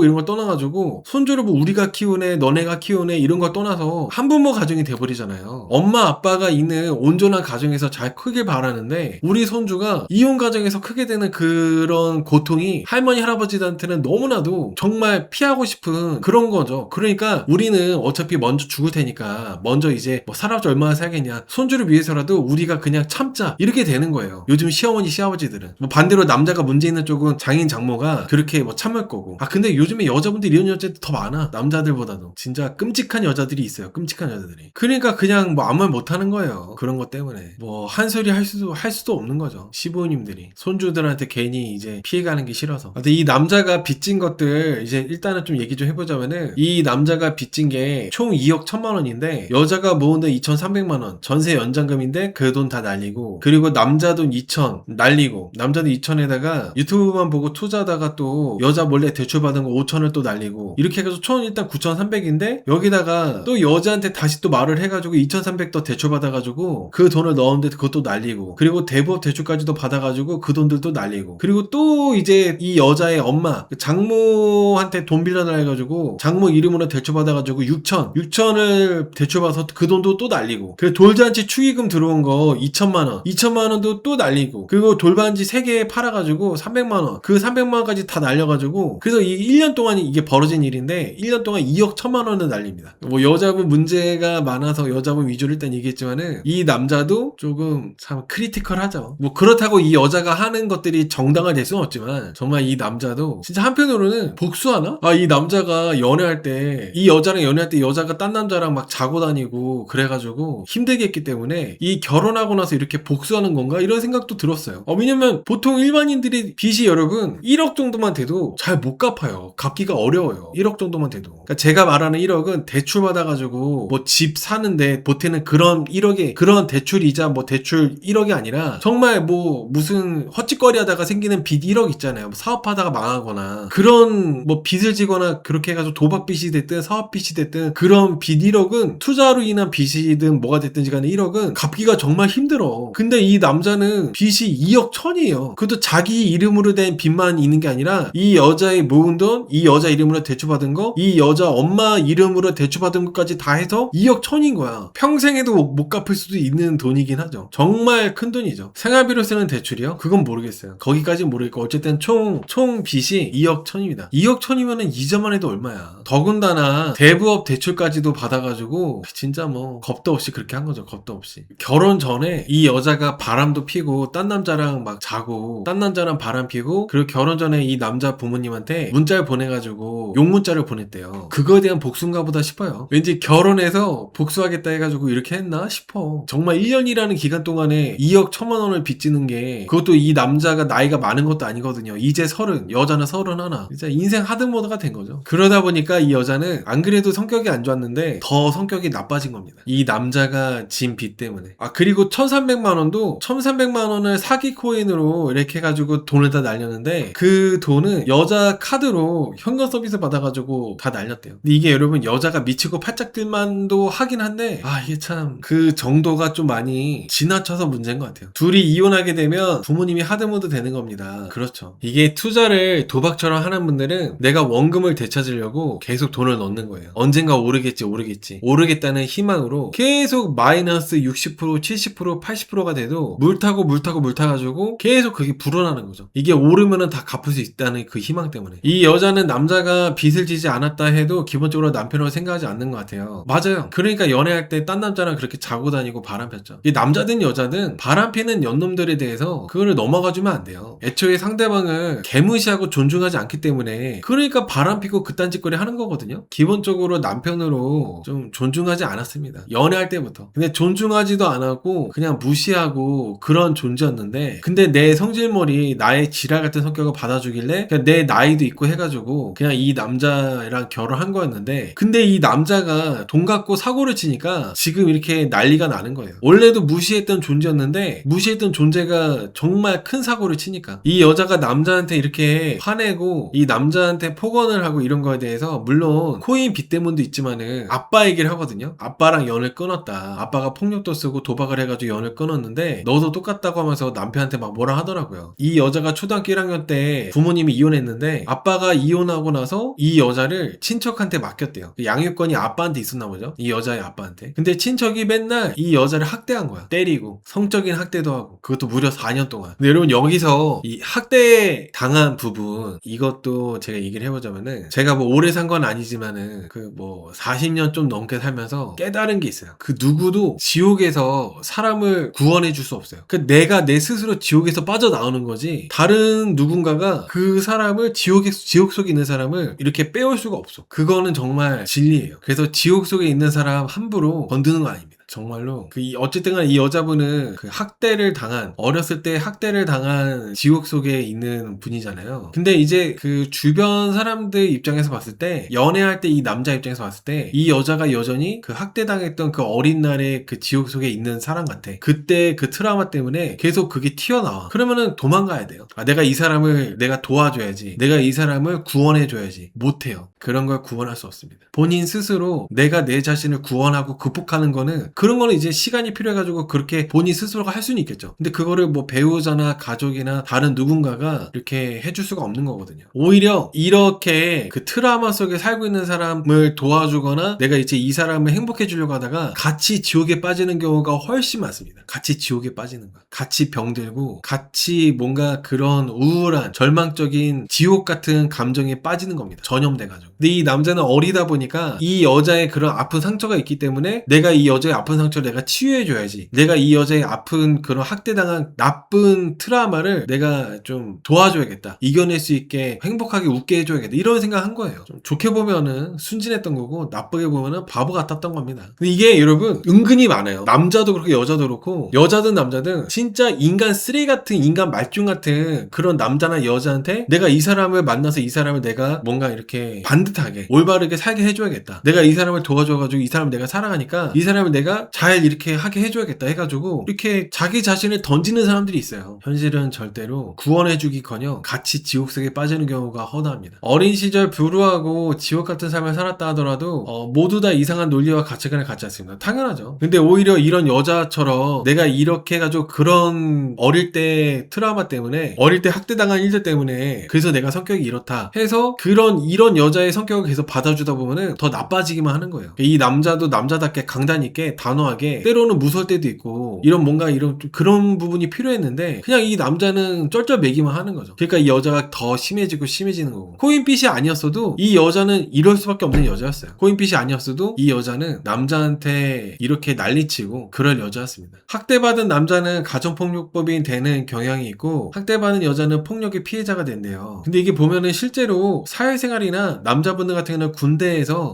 이런 걸 떠나가지고 손주를 뭐 우리가 키우네 너네가 키우네 이런 걸 떠나서 한부모 가정이 돼버리잖아요. 엄마 아빠가 있는 온전한 가정에서 잘 크길 바라는데 우리 손주가 이혼 가정에서 크게 되는 그런 고통이 할머니 할아버지한테는 너무나도 정말 피하고 싶은 그런 거죠. 그러니까 우리는 어차피 먼저 죽을 테니까 먼저 이제 뭐 살아서 얼마나 살겠냐, 손주를 위해서라도 우리가 그냥 참자, 이렇게 되는 거예요. 요즘 시어머니 시아버지들은. 뭐 반대로 남자가 문제 있는 쪽은 장인 장모가 그렇게 뭐 참을 거고. 아 근데 요즘에 여자분들 이런 여자들 더 많아. 남자들보다도. 진짜 끔찍한 여자들이 있어요. 끔찍한 여자들이. 그러니까 그냥 뭐 아무 말 못하는 거예요. 그런 것 때문에 뭐 한 소리 할 수도 없는 거죠. 시부모님들이 손주들한테 괜히 이제 피해가는 게 싫어서. 근데 이 남자가 빚진 것들 이제 일단은 좀 얘기 좀 해보자면은, 이 남자가 빚진 게 총 2억 1천만 원인데 여자가 모은 돈 2,300만 원 전세 연장금인데 그 돈 다 날리고, 그리고 남자 돈 2천 날리고, 남자도 2천에다가 유튜브만 보고 투자하다가 또 여자 몰래 대출받은 거 5천을 또 날리고, 이렇게 해가지고 총 일단 9,300인데 여기다가 또 여자한테 다시 또 말을 해가지고 2,300 더 대출받아가지고 그 돈을 넣었는데 그것도 날리고, 그리고 대부업 대출까지도 받아가지고 그 돈들도 날리고, 그리고 또 이제 이 여자의 엄마 장모한테 돈 빌려달라 해가지고 장모 이름으로 대출받아가지고 6천을 대출받아서 그 돈도 또 날리고, 그리고 돌잔치 축의금 들어온 거 2천만 원도 또 날리고, 그리고 돌반지 3개 팔아가지고 300만 원, 그 300만 원까지 다 날려가지고, 그래서 이 1년 동안 이게 벌어진 일인데 1년 동안 2억 1천만 원을 날립니다. 뭐 여자분 문제가 많아서 여자분 위주로 일단 얘기했지만은 이 남자도 조금 참 크리티컬하죠. 뭐 그렇다고 이 여자가 하는 것들이 정당화될 수는 없지만 정말 이 남자도 진짜 한편으로는 복수하나? 아, 이 남자가 연애할 때, 이 여자랑 연애할 때 여자가 딴 남자랑 막 자고 다니고 그래가지고 힘들게 했기 때문에 이 결혼하고 나서 이렇게 복수하는 건가? 이런 생각도 들었어요. 왜냐면 보통 일반인들이 빚이 여러분 1억 정도만 돼도 잘 못 갚아요. 갚기가 어려워요. 1억 정도만 돼도. 그러니까 제가 말하는 1억은 대출 받아가지고 뭐 집 사는데 보태는 그런 1억에 그런 대출이자 뭐 대출 1억이 아니라 정말 뭐 무슨 헛짓거리 하다가 생기는 빚 1억 있잖아요. 뭐 사업하다가 망하거나 그런 뭐 빚을 지거나 그렇게 해가지고 도박빚이 됐든 사업빚이 됐든 그런 빚 1억은, 투자로 인한 빚이든 뭐가 됐든지 간에 1억은 갚기가 정말 힘들어. 근데 이 남자는 빚이 2억 1천이에요. 그것도 자기 이름으로 된 빚만 있는 게 아니라 이 여자의 모은 돈, 이 여자 이름으로 대출받은 거, 이 여자 엄마 이름으로 대출받은 것까지 다 해서 2억 1천인 거야. 평생에도 못 갚을 수도 있는 돈이긴 하죠. 정말 큰 돈이죠. 생활비로 쓰는 대출이요? 그건 모르겠어요. 거기까지는 모르겠고 어쨌든 총 빚이 2억 1천입니다. 2억 1천이면은 이자만 해도 얼마야. 더군다나 대부업 대출까지도 받아가지고 진짜 뭐 겁도 없이 그렇게 한 거죠. 겁도 없이. 결혼 전에 이 여자가 바람도 피고 딴 남자랑 막 자고 딴 남자랑 바람 피고, 그리고 결혼 전에 이 남자 부모님한테 문자를 보내가지고 용문자를 보냈대요. 그거에 대한 복수인가 보다 싶어요. 왠지 결혼해서 복수하겠다 해가지고 이렇게 했나 싶어. 정말 1년이라는 기간 동안에 2억 1천만 원을 빚지는 게, 그것도 이 남자가 나이가 많은 것도 아니거든요. 이제 30, 여자는 31. 진짜 인생 하드모드가 된 거죠. 그러다 보니까 이 여자는 안 그래도 성격이 안 좋았는데 더 성격이 나빠진 겁니다. 이 남자가 진 빚 때문에. 아, 그리고 1,300만 원도 1,300만 원을 사기 코인으로 이렇게 해가지고 돈을 다 날렸는데 그 돈은 여자 카드로 현금 서비스 받아가지고 다 날렸대요. 근데 이게 여러분 여자가 미치고 팔짝들만도 하긴 한데, 아 이게 참 그 정도가 좀 많이 지나쳐서 문제인 것 같아요. 둘이 이혼하게 되면 부모님이 하드모드 되는 겁니다. 그렇죠. 이게 투자를 도박처럼 하는 분들은 내가 원금을 되찾으려고 계속 돈을 넣는 거예요. 언젠가 오르겠다는 희망으로 계속 마이너스 60%, 70%, 80%가 돼도 물 타가지고 계속 그게 불어나는 거죠. 이게 오르면은 다 갚을 수 있다는 그 희망 때문에. 이 여자는 남자가 빚을 지지 않았다 해도 기본적으로 남편으로 생각하지 않는 것 같아요. 맞아요. 그러니까 연애할 때 딴 남자랑 그렇게 자고 다니고 바람 폈죠. 이 남자든 여자든 바람 피는 연놈들에 대해서 그거를 넘어가주면 안 안 돼요. 애초에 상대방을 개무시하고 존중하지 않기 때문에 그러니까 바람피고 그딴 짓거리 하는 거거든요. 기본적으로 남편으로 좀 존중하지 않았습니다. 연애할 때부터. 근데 존중하지도 않았고 그냥 무시하고 그런 존재였는데 근데 내 성질머리 나의 지랄 같은 성격을 받아주길래 그냥 내 나이도 있고 해가지고 그냥 이 남자랑 결혼한 거였는데 근데 이 남자가 돈 갖고 사고를 치니까 지금 이렇게 난리가 나는 거예요. 원래도 무시했던 존재였는데 무시했던 존재가 정말 큰 사고를 치니까 이 여자가 남자한테 이렇게 화내고 이 남자한테 폭언을 하고 이런 거에 대해서 물론 코인 빚 때문도 있지만은 아빠 얘기를 하거든요. 아빠랑 연을 끊었다. 아빠가 폭력도 쓰고 도박을 해가지고 연을 끊었는데 너도 똑같다고 하면서 남편한테 막 뭐라 하더라고요. 이 여자가 초등학교 1학년 때 부모님이 이혼했는데 아빠가 이혼하고 나서 이 여자를 친척한테 맡겼대요. 양육권이 아빠한테 있었나 보죠. 이 여자의 아빠한테. 근데 친척이 맨날 이 여자를 학대한 거야. 때리고 성적인 학대도 하고 그것도 무려 4년 동안. 근데 여러분 여기서 이 학대 당한 부분 이것도 제가 얘기를 해보자면은 제가 뭐 오래 산 건 아니지만은 그 뭐 40년 좀 넘게 살면서 깨달은 게 있어요. 그 누구도 지옥에서 사람을 구원해 줄 수 없어요. 그 내가 내 스스로 지옥에서 빠져나오는 거지 다른 누군가가 그 사람을 지옥 속에 있는 사람을 이렇게 빼올 수가 없어. 그거는 정말 진리예요. 그래서 지옥 속에 있는 사람 함부로 건드는 거 아닙니다. 정말로 어쨌든 간에 이 여자분은 그 학대를 당한 어렸을 때 학대를 당한 지옥 속에 있는 분이잖아요. 근데 이제 그 주변 사람들 입장에서 봤을 때 연애할 때 이 남자 입장에서 봤을 때 이 여자가 여전히 그 학대당했던 그 어린 날의 그 지옥 속에 있는 사람 같아. 그때 그 트라우마 때문에 계속 그게 튀어나와. 그러면은 도망가야 돼요. 내가 이 사람을 내가 도와줘야지. 내가 이 사람을 구원해줘야지. 못해요. 그런 걸 구원할 수 없습니다. 본인 스스로 내가 내 자신을 구원하고 극복하는 거는 그런 거는 이제 시간이 필요해가지고 그렇게 본인 스스로가 할 수는 있겠죠. 근데 그거를 뭐 배우자나 가족이나 다른 누군가가 이렇게 해줄 수가 없는 거거든요. 오히려 이렇게 그 트라우마 속에 살고 있는 사람을 도와주거나 내가 이제 이 사람을 행복해 주려고 하다가 같이 지옥에 빠지는 경우가 훨씬 많습니다. 같이 지옥에 빠지는 거. 같이 병들고 같이 뭔가 그런 우울한 절망적인 지옥 같은 감정에 빠지는 겁니다. 전염돼가지고. 근데 이 남자는 어리다 보니까 이 여자의 그런 아픈 상처가 있기 때문에 내가 이 여자의 아픈 상처를 내가 치유해줘야지. 내가 이 여자의 아픈 그런 학대당한 나쁜 트라우마를 내가 좀 도와줘야겠다. 이겨낼 수 있게 행복하게 웃게 해줘야겠다. 이런 생각한 거예요. 좀 좋게 보면은 순진했던 거고 나쁘게 보면은 바보 같았던 겁니다. 근데 이게 여러분 은근히 많아요. 남자도 그렇고 여자도 그렇고 여자든 남자든 진짜 인간 쓰레기 같은 인간 말중 같은 그런 남자나 여자한테 내가 이 사람을 만나서 이 사람을 내가 뭔가 이렇게 반듯하게 올바르게 살게 해줘야겠다. 내가 이 사람을 도와줘가지고 이 사람을 내가 사랑하니까 이 사람을 내가 잘 이렇게 하게 해줘야겠다 해가지고 이렇게 자기 자신을 던지는 사람들이 있어요. 현실은 절대로 구원해주기커녕 같이 지옥 속에 빠지는 경우가 허다합니다. 어린 시절 불우하고 지옥 같은 삶을 살았다 하더라도 모두 다 이상한 논리와 가치관을 갖지 않습니다. 당연하죠. 근데 오히려 이런 여자처럼 내가 이렇게 해가지고 그런 어릴 때 트라우마 때문에 어릴 때 학대당한 일들 때문에 그래서 내가 성격이 이렇다 해서 이런 여자의 성격을 계속 받아주다 보면은 더 나빠지기만 하는 거예요. 이 남자도 남자답게 강단 있게 단호하게 때로는 무서울 때도 있고 이런 뭔가 이런 그런 부분이 필요했는데 그냥 이 남자는 쩔쩔매기만 하는 거죠. 그러니까 이 여자가 더 심해지고 심해지는 거고 코인핏이 아니었어도 이 여자는 이럴 수밖에 없는 여자였어요. 코인핏이 아니었어도 이 여자는 남자한테 이렇게 난리치고 그럴 여자였습니다. 학대받은 남자는 가정폭력법이 되는 경향이 있고 학대받은 여자는 폭력의 피해자가 된대요. 근데 이게 보면은 실제로 사회생활이나 남자분들 같은 경우는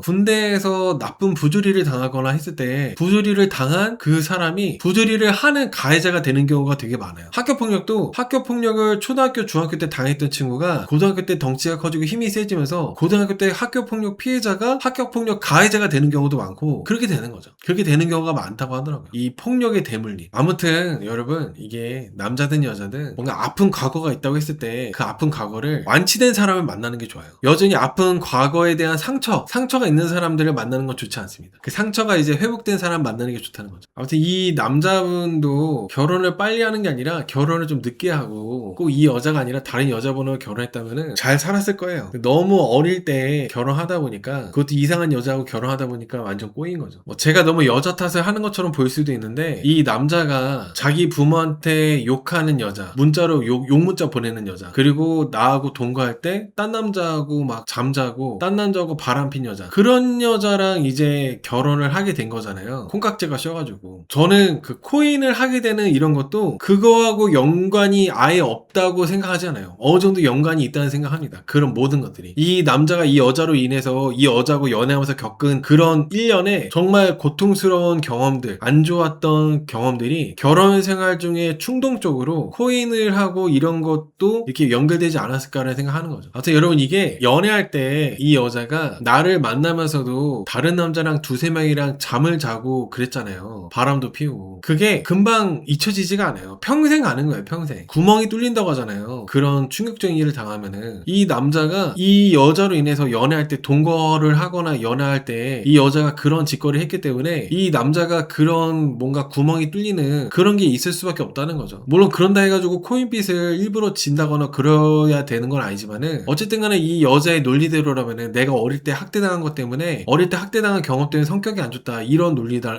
군대에서 나쁜 부조리를 당하거나 했을 때 부조리를 당한 그 사람이 부조리를 하는 가해자가 되는 경우가 되게 많아요. 학교폭력도 학교폭력을 초등학교 중학교 때 당했던 친구가 고등학교 때 덩치가 커지고 힘이 세지면서 고등학교 때 학교폭력 피해자가 학교폭력 가해자가 되는 경우도 많고 그렇게 되는 거죠. 그렇게 되는 경우가 많다고 하더라고요. 이 폭력의 대물림. 아무튼 여러분 이게 남자든 여자든 뭔가 아픈 과거가 있다고 했을 때 그 아픈 과거를 완치된 사람을 만나는 게 좋아요. 여전히 아픈 과거에 대한 상처가 있는 사람들을 만나는 건 좋지 않습니다. 그 상처가 이제 회복된 사람 만나는 게 좋다는 거죠. 아무튼 이 남자분도 결혼을 빨리 하는 게 아니라 결혼을 좀 늦게 하고 꼭 이 여자가 아니라 다른 여자분하고 결혼했다면은 잘 살았을 거예요. 너무 어릴 때 결혼하다 보니까 그것도 이상한 여자하고 결혼하다 보니까 완전 꼬인 거죠. 뭐 제가 너무 여자 탓을 하는 것처럼 보일 수도 있는데 이 남자가 자기 부모한테 욕하는 여자, 문자로 욕 문자 보내는 여자, 그리고 나하고 동거할 때 딴 남자하고 막 잠자고 딴 남자하고 바람핀 여자, 그런 여자랑 이제 결혼을 하게 된 거잖아요. 콩깍지가 씌어가지고. 저는 그 코인을 하게 되는 이런 것도 그거하고 연관이 아예 없다고 생각하지 않아요. 어느 정도 연관이 있다는 생각합니다. 그런 모든 것들이. 이 남자가 이 여자로 인해서 이 여자하고 연애하면서 겪은 그런 1년의 정말 고통스러운 경험들, 안 좋았던 경험들이 결혼 생활 중에 충동적으로 코인을 하고 이런 것도 이렇게 연결되지 않았을까라는 생각하는 거죠. 아무튼 여러분, 이게 연애할 때 이 여자가 나를 만나면서도 다른 남자랑 두세 명이랑 잠을 자고 그랬잖아요. 바람도 피우고. 그게 금방 잊혀지지가 않아요. 평생 아는 거예요. 평생. 구멍이 뚫린다고 하잖아요. 그런 충격적인 일을 당하면은 이 남자가 이 여자로 인해서 연애할 때 동거를 하거나 연애할 때 이 여자가 그런 짓거리를 했기 때문에 이 남자가 그런 뭔가 구멍이 뚫리는 그런 게 있을 수밖에 없다는 거죠. 물론 그런다 해가지고 코인빚을 일부러 진다거나 그래야 되는 건 아니지만은 어쨌든 간에 이 여자의 논리대로라면은 내가 어릴 때 학대당한 것 때문에 어릴 때 학대당한 경험 때문에 성격이 안 좋다 이런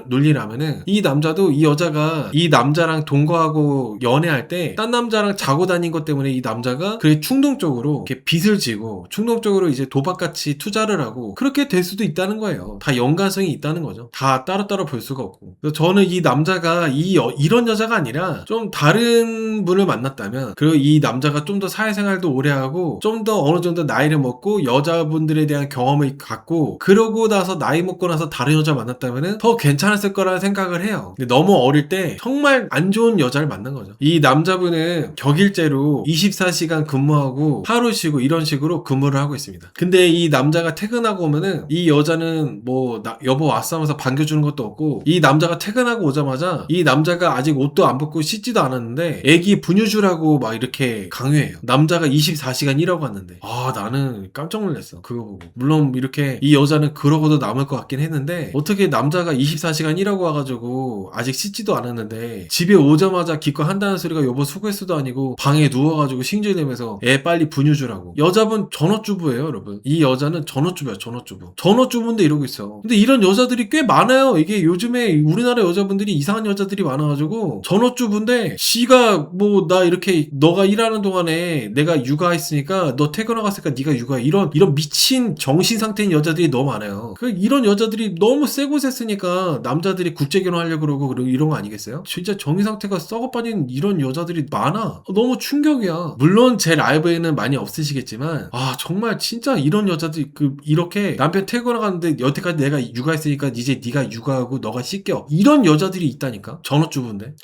논리라면은 이 남자도 이 여자가 이 남자랑 동거하고 연애할 때 딴 남자랑 자고 다닌 것 때문에 이 남자가 그게 충동적으로 이렇게 빚을 지고 충동적으로 이제 도박같이 투자를 하고 그렇게 될 수도 있다는 거예요. 다 연관성이 있다는 거죠. 다 따로따로 볼 수가 없고. 그래서 저는 이 남자가 이런 여자가 아니라 좀 다른 분을 만났다면, 그리고 이 남자가 좀 더 사회생활도 오래 하고 좀 더 어느 정도 나이를 먹고 여자분들에 대한 경험을 갖고 그러고 나서 나이 먹고 나서 다른 여자 만났다면은 더 괜찮았을 거라는 생각을 해요. 근데 너무 어릴 때 정말 안 좋은 여자를 만난 거죠. 이 남자분은 격일제로 24시간 근무하고 하루 쉬고 이런 식으로 근무를 하고 있습니다. 근데 이 남자가 퇴근하고 오면은 이 여자는 뭐 여보 왔어 하면서 반겨주는 것도 없고, 이 남자가 퇴근하고 오자마자 이 남자가 아직 옷도 안 벗고 씻지도 않았는데 애기 분유주라고 막 이렇게 강요해요. 남자가 24시간 일하고 왔는데. 나는 깜짝 놀랐어. 그거 보고. 물론 이렇게 이 여자는 그러고도 남을 것 같긴 했는데 어떻게 남자가 24시간 일하고 와가지고 아직 씻지도 않았는데 집에 오자마자 기껏 한다는 소리가 여보 수고했어도 아니고 방에 누워가지고 싱질대면서 애 빨리 분유주라고. 여자분 전업주부예요, 여러분. 이 여자는 전업주부야, 전업주부. 전업주부인데 이러고 있어. 근데 이런 여자들이 꽤 많아요. 이게 요즘에 우리나라 여자분들이 이상한 여자들이 많아가지고 전업주부인데 지가 뭐 나 이렇게 너가 일하는 동안에 내가 육아했으니까 너 퇴근하갔으니까 네가 육아해. 이런 미친 정신 상태인 여자들이 너무 많아요. 이런 여자들이 너무 세 곳에 쓰니까 남자들이 국제결혼하려고 그러고 이런 거 아니겠어요? 진짜 정신 상태가 썩어빠진 이런 여자들이 많아. 너무 충격이야. 물론 제 라이브에는 많이 없으시겠지만 정말 진짜 이런 여자들이 이렇게 남편 퇴근하갔는데 여태까지 내가 육아했으니까 이제 네가 육아하고 너가 씻겨. 이런 여자들이 있다니까. 전업주부인데.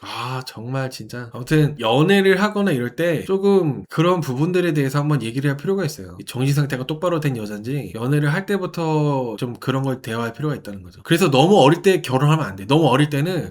정말 진짜. 아무튼 연애를 하거나 이럴 때 조금 그런 부분들에 대해서 한번 얘기를 할 필요가 있어요. 정신 상태가 똑바로 된 여잔지 연애를 할 때부터 좀 그런 걸 대화할 필요가 있다는 거죠. 그래서 너무 어릴 때 결혼하면 안 돼. 너무 어릴 때는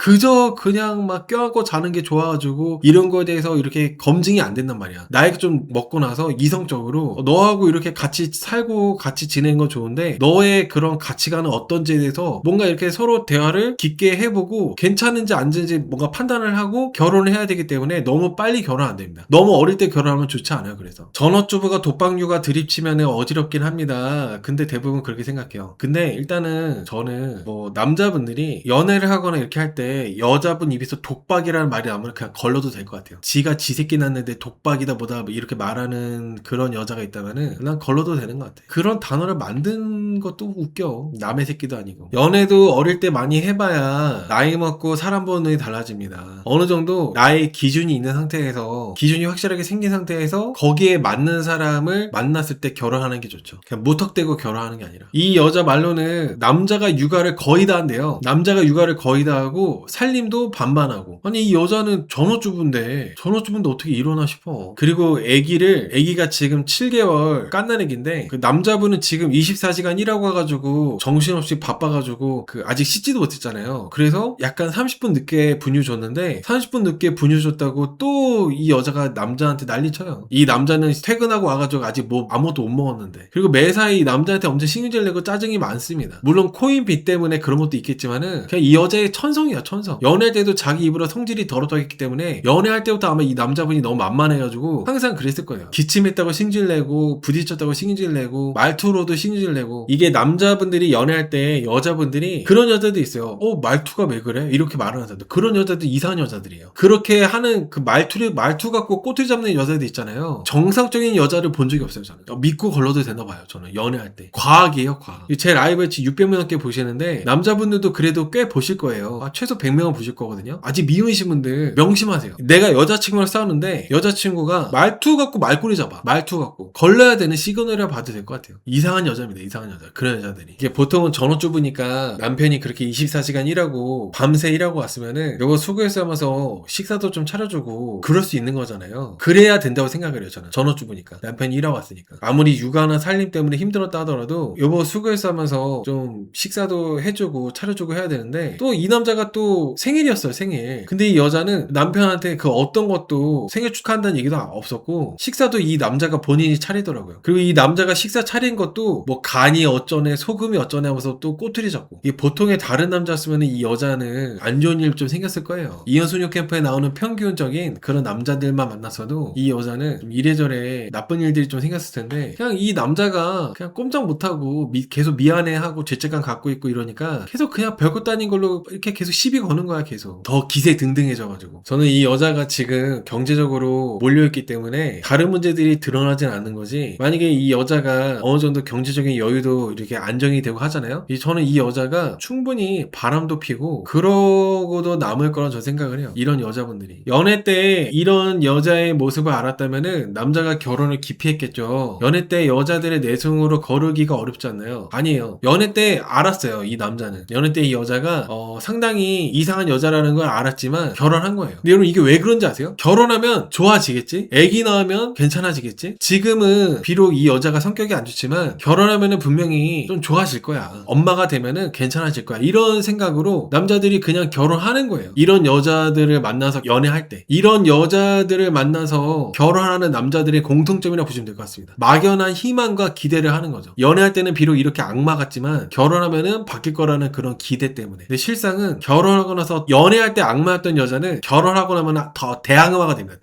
그냥 막 껴안고 자는 게 좋아가지고 이런 거에 대해서 이렇게 검증이 안 된단 말이야. 나이가 좀 먹고 나서 이성적으로 너하고 이렇게 같이 살고 같이 지내는 건 좋은데 너의 그런 가치관은 어떤지에 대해서 뭔가 이렇게 서로 대화를 깊게 해보고 괜찮은지 안 좋은지 뭔가 판단을 하고 결혼을 해야 되기 때문에 너무 빨리 결혼 안 됩니다. 너무 어릴 때 결혼하면 좋지 않아요. 그래서 전업주부가 독박육아 드립치면 어지럽긴 합니다. 근데 대부분 그렇게 생각해요. 근데 일단은 저는 뭐 남자분들이 연애를 하거나 이렇게 할 때 여자분 입에서 독박이라는 말이 나오면 그냥 걸러도 될 것 같아요. 지가 지 새끼 낳는데 독박이다 뭐다 이렇게 말하는 그런 여자가 있다면은 난 걸러도 되는 것 같아. 그런 단어를 만든 것도 웃겨. 남의 새끼도 아니고. 연애도 어릴 때 많이 해봐야 나이 먹고 사람 보는 눈이 달라집니다. 어느 정도 나의 기준이 있는 상태에서, 기준이 확실하게 생긴 상태에서 거기에 맞는 사람을 만났을 때 결혼하는 게 좋죠. 그냥 무턱대고 결혼하는 게 아니라. 이 여자 말로는 남자가 육아를 거의 다 한대요. 남자가 육아를 거의 다 하고 살림도 반반하고. 아니 이 여자는 전업주부인데 어떻게 이러나 싶어. 그리고 애기가 지금 7개월 깐난 애기인데 그 남자분은 지금 24시간 일하고 와가지고 정신없이 바빠가지고 아직 씻지도 못했잖아요. 그래서 약간 30분 늦게 분유 줬는데 30분 늦게 분유 줬다고 또 이 여자가 남자한테 난리쳐요. 이 남자는 퇴근하고 와가지고 아직 뭐 아무것도 못 먹었는데. 그리고 매사에 이 남자한테 엄청 신경질 내고 짜증이 많습니다. 물론 코인 빚 때문에 그런 것도 있겠지만은 그냥 이 여자의 천성이야, 천성. 연애할 때도 자기 입으로 성질이 더럽다했기 때문에 연애할 때부터 아마 이 남자분이 너무 만만해가지고 항상 그랬을 거예요. 기침했다고 신질내고 부딪혔다고 신질내고 말투로도 신질내고. 이게 남자분들이 연애할 때 여자분들이 그런 여자도 있어요. 말투가 왜 그래? 이렇게 말하는 사람들. 그런 여자들 이상한 여자들이에요. 그렇게 하는 말투 갖고 꼬투리 잡는 여자들 있잖아요. 정상적인 여자를 본 적이 없어요, 저는. 믿고 걸러도 되나 봐요, 저는. 연애할 때. 과학이에요, 과학. 제 라이브에 600명 넘게 보시는데 남자분들도 그래도 그래도 꽤 보실 거예요. 최소 100명은 보실 거거든요. 아직 미우신 분들 명심하세요. 내가 여자친구랑 싸우는데 여자친구가 말투 갖고 말꼬리 잡아. 말투 갖고 걸러야 되는 시그널을 봐도 될 것 같아요. 이상한 여자입니다. 이상한 여자. 그런 여자들이. 이게 보통은 전업주부니까 남편이 그렇게 24시간 일하고 밤새 일하고 왔으면은 요거 수고해서 하면서 식사도 좀 차려주고 그럴 수 있는 거잖아요. 그래야 된다고 생각을 해요. 저는 전업주부니까 남편이 일하고 왔으니까. 아무리 육아나 살림 때문에 힘들었다 하더라도 여보 수고해서 하면서 좀 식사도 해주고 차려주고 해야 되는데 또 이 남자가 또 생일이었어요. 생일. 근데 이 여자는 남편한테 그 어떤 것도 생일 축하한다는 얘기도 없었고 식사도 이 남자가 본인이 차리더라고요. 그리고 이 남자가 식사 차린 것도 뭐 간이 어쩌네 소금이 어쩌네 하면서 또 꼬투리 잡고. 이게 보통의 다른 남자였으면 이 여자는 안 좋은 일 좀 생겼을 거예요. 이현수녀 캠프에 나오는 평균적인 그런 남자들만 만났어도 이 여자는 좀 이래저래 나쁜 일들이 좀 생겼을 텐데 그냥 이 남자가 그냥 꼼짝 못하고 계속 미안해하고 죄책감 갖고 있고 이러니까 계속 그냥 별것도 아닌 걸로 이렇게 계속 시비 거는 거야. 계속 더 기세 등등해져가지고. 저는 이 여자가 지금 경제적으로 몰려있기 때문에 다른 문제들이 드러나진 않는 거지, 만약에 이 여자가 어느 정도 경제적인 여유도 이렇게 안정이 되고 하잖아요. 저는 이 여자가 충분히 바람도 피고 그러고도 남을 거라 저 생각을 해요. 이런 여자분들이 연애 때 이런 여자의 모습을 알았다면은 남자가 결혼을 기피했겠죠. 연애 때 여자들의 내숭으로 거르기가 어렵지 않나요? 아니에요. 연애 때 알았어요. 이 남자는 연애 때 이 여자가 상당히 이상한 여자라는 걸 알았지만 결혼한 거예요. 근데 여러분 이게 왜 그런지 아세요? 결혼하면 좋아지겠지? 애기 낳으면 괜찮아지겠지? 지금은 비록 이 여자가 성격이 안 좋지만 결혼하면은 분명히 좀 좋아질 거야. 엄마가 되면은 괜찮아질 거야. 이런 생각으로 남자들이 그냥 결혼하는 거예요. 이런 여자들을 만나서 연애할 때 이런 여자들을 만나서 결혼하는 남자들의 공통점이라고 보시면 될 것 같습니다. 막연한 희망과 기대를 하는 거죠. 연애할 때는 비록 이렇게 악마 같지만 결혼하면은 바뀔 거라는 그런 기대 때문에. 근데 실상은 결혼하고 나서 연애할 때 악마였던 여자는 결혼하고 나면 더 대악마가 됩니다.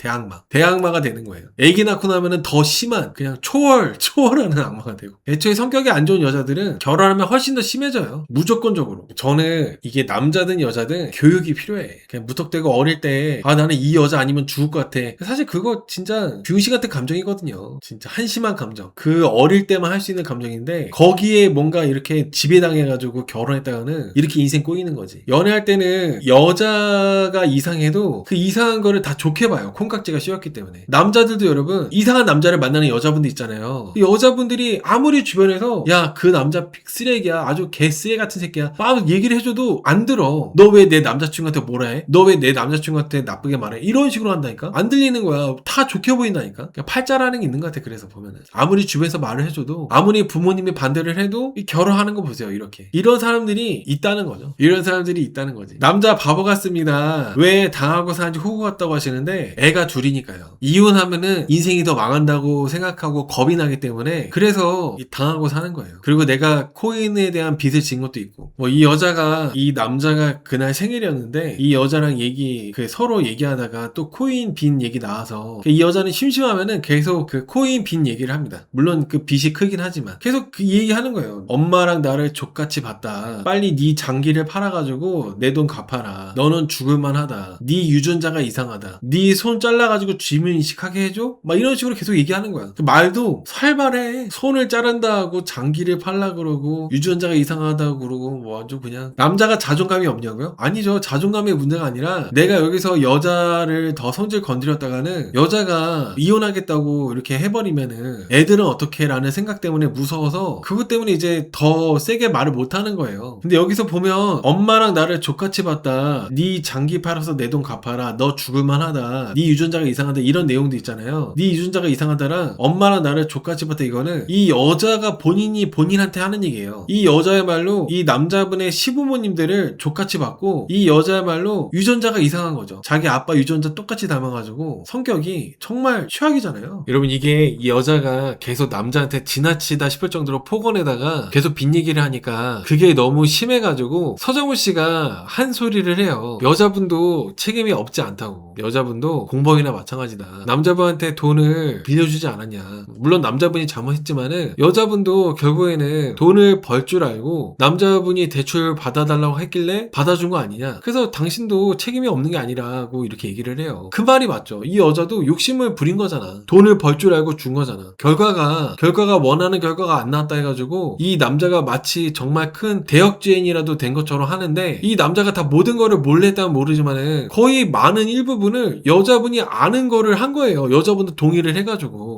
대악마가 되는 거예요. 애기 낳고 나면은 더 심한 그냥 초월하는 악마가 되고. 애초에 성격이 안 좋은 여자들은 결혼하면 훨씬 더 심해져요. 무조건적으로. 저는 이게 남자든 여자든 교육이 필요해. 그냥 무턱대고 어릴 때 나는 이 여자 아니면 죽을 것 같아. 사실 그거 진짜 병신 같은 감정이거든요. 진짜 한심한 감정. 그 어릴 때만 할 수 있는 감정인데 거기에 뭔가 이렇게 지배당해가지고 결혼했다가는 이렇게 인생 꼬이는 거지. 연애할 때는 여자가 이상해도 그 이상한 거를 다 좋게 봐요. 콩깍지가 씌웠기 때문에. 남자들도 여러분 이상한 남자를 만나는 여자분들 있잖아요. 여자분들이 아무리 주변에서 야 그 남자 쓰레기야 아주 개쓰레기 같은 새끼야 막 얘기를 해줘도 안 들어. 너 왜 내 남자친구한테 뭐라 해? 너 왜 내 남자친구한테 나쁘게 말해? 이런 식으로 한다니까? 안 들리는 거야. 다 좋게 보인다니까? 팔자라는 게 있는 것 같아. 그래서 보면은 아무리 주변에서 말을 해줘도 아무리 부모님이 반대를 해도 결혼하는 거 보세요. 이렇게 이런 사람들이 있다는 거죠. 이런 사람들이 있다는 거지. 남자 바보 같습니다. 왜 당하고 사는지 호구 같다고 하시는데 애가 둘이니까요. 이혼하면은 인생이 더 망한다고 생각하고 겁이 나기 때문에 그래서 당하고 사는 거예요. 그리고 내가 코인에 대한 빚을 진 것도 있고 이 여자가 이 남자가 그날 생일이었는데 이 여자랑 서로 얘기하다가 또 코인 빚 얘기 나와서 이 여자는 심심하면은 계속 그 코인 빚 얘기를 합니다. 물론 그 빚이 크긴 하지만 계속 그 얘기하는 거예요. 엄마랑 나를 족같이 봤다. 빨리 네 장기를 팔아가지고 내 돈 갚아라. 너는 죽을만 하다. 네 유전자가 이상하다. 네 손 잘라가지고 주민 인식하게 해줘? 막 이런 식으로 계속 얘기하는 거야. 그 말도 살벌해. 손을 자른다 하고 장기를 팔라 그러고 유전자가 이상하다고 그러고 뭐 아주 그냥. 남자가 자존감이 없냐고요? 아니죠. 자존감의 문제가 아니라 내가 여기서 여자를 더 성질 건드렸다가는 여자가 이혼하겠다고 이렇게 해버리면은 애들은 어떻게 라는 생각 때문에 무서워서 그것 때문에 이제 더 세게 말을 못하는 거예요. 근데 여기서 보면 엄마랑 나를 족같이 봤다. 네 장기 팔아서 내 돈 갚아라. 너 죽을만 하다. 네 유전자가 이상하다. 이런 내용도 있잖아요. 네 유전자가 이상하다랑 엄마랑 나를 족같이 봤다. 이거는 이 여자가 본인한테 하는 얘기예요. 이 여자야말로 이 남자분의 시부모님들을 족같이 봤고 이 여자야말로 유전자가 이상한 거죠. 자기 아빠 유전자 똑같이 닮아가지고 성격이 정말 최악이잖아요. 여러분 이게 이 여자가 계속 남자한테 지나치다 싶을 정도로 폭언에다가 계속 빈 얘기를 하니까 그게 너무 심해가지고 서정우 씨가 한 소리를 해요. 여자분도 책임이 없지 않다고. 여자분도 공범이나 마찬가지다. 남자분한테 돈을 빌려주지 않았냐. 물론 남자분이 잘못했지만은 여자분도 결국에는 돈을 벌 줄 알고 남자분이 대출 받아달라고 했길래 받아준 거 아니냐. 그래서 당신도 책임이 없는 게 아니라고 이렇게 얘기를 해요. 그 말이 맞죠. 이 여자도 욕심을 부린 거잖아. 돈을 벌 줄 알고 준 거잖아. 결과가 원하는 결과가 안 나왔다 해가지고 이 남자가 마치 정말 큰 대역죄인이라도 된 것처럼 하는데, 이 남자가 다 모든 거를 몰래 했다면 모르지만은 거의 많은 일부분을 여자분이 아는 거를 한 거예요. 여자분도 동의를 해가지고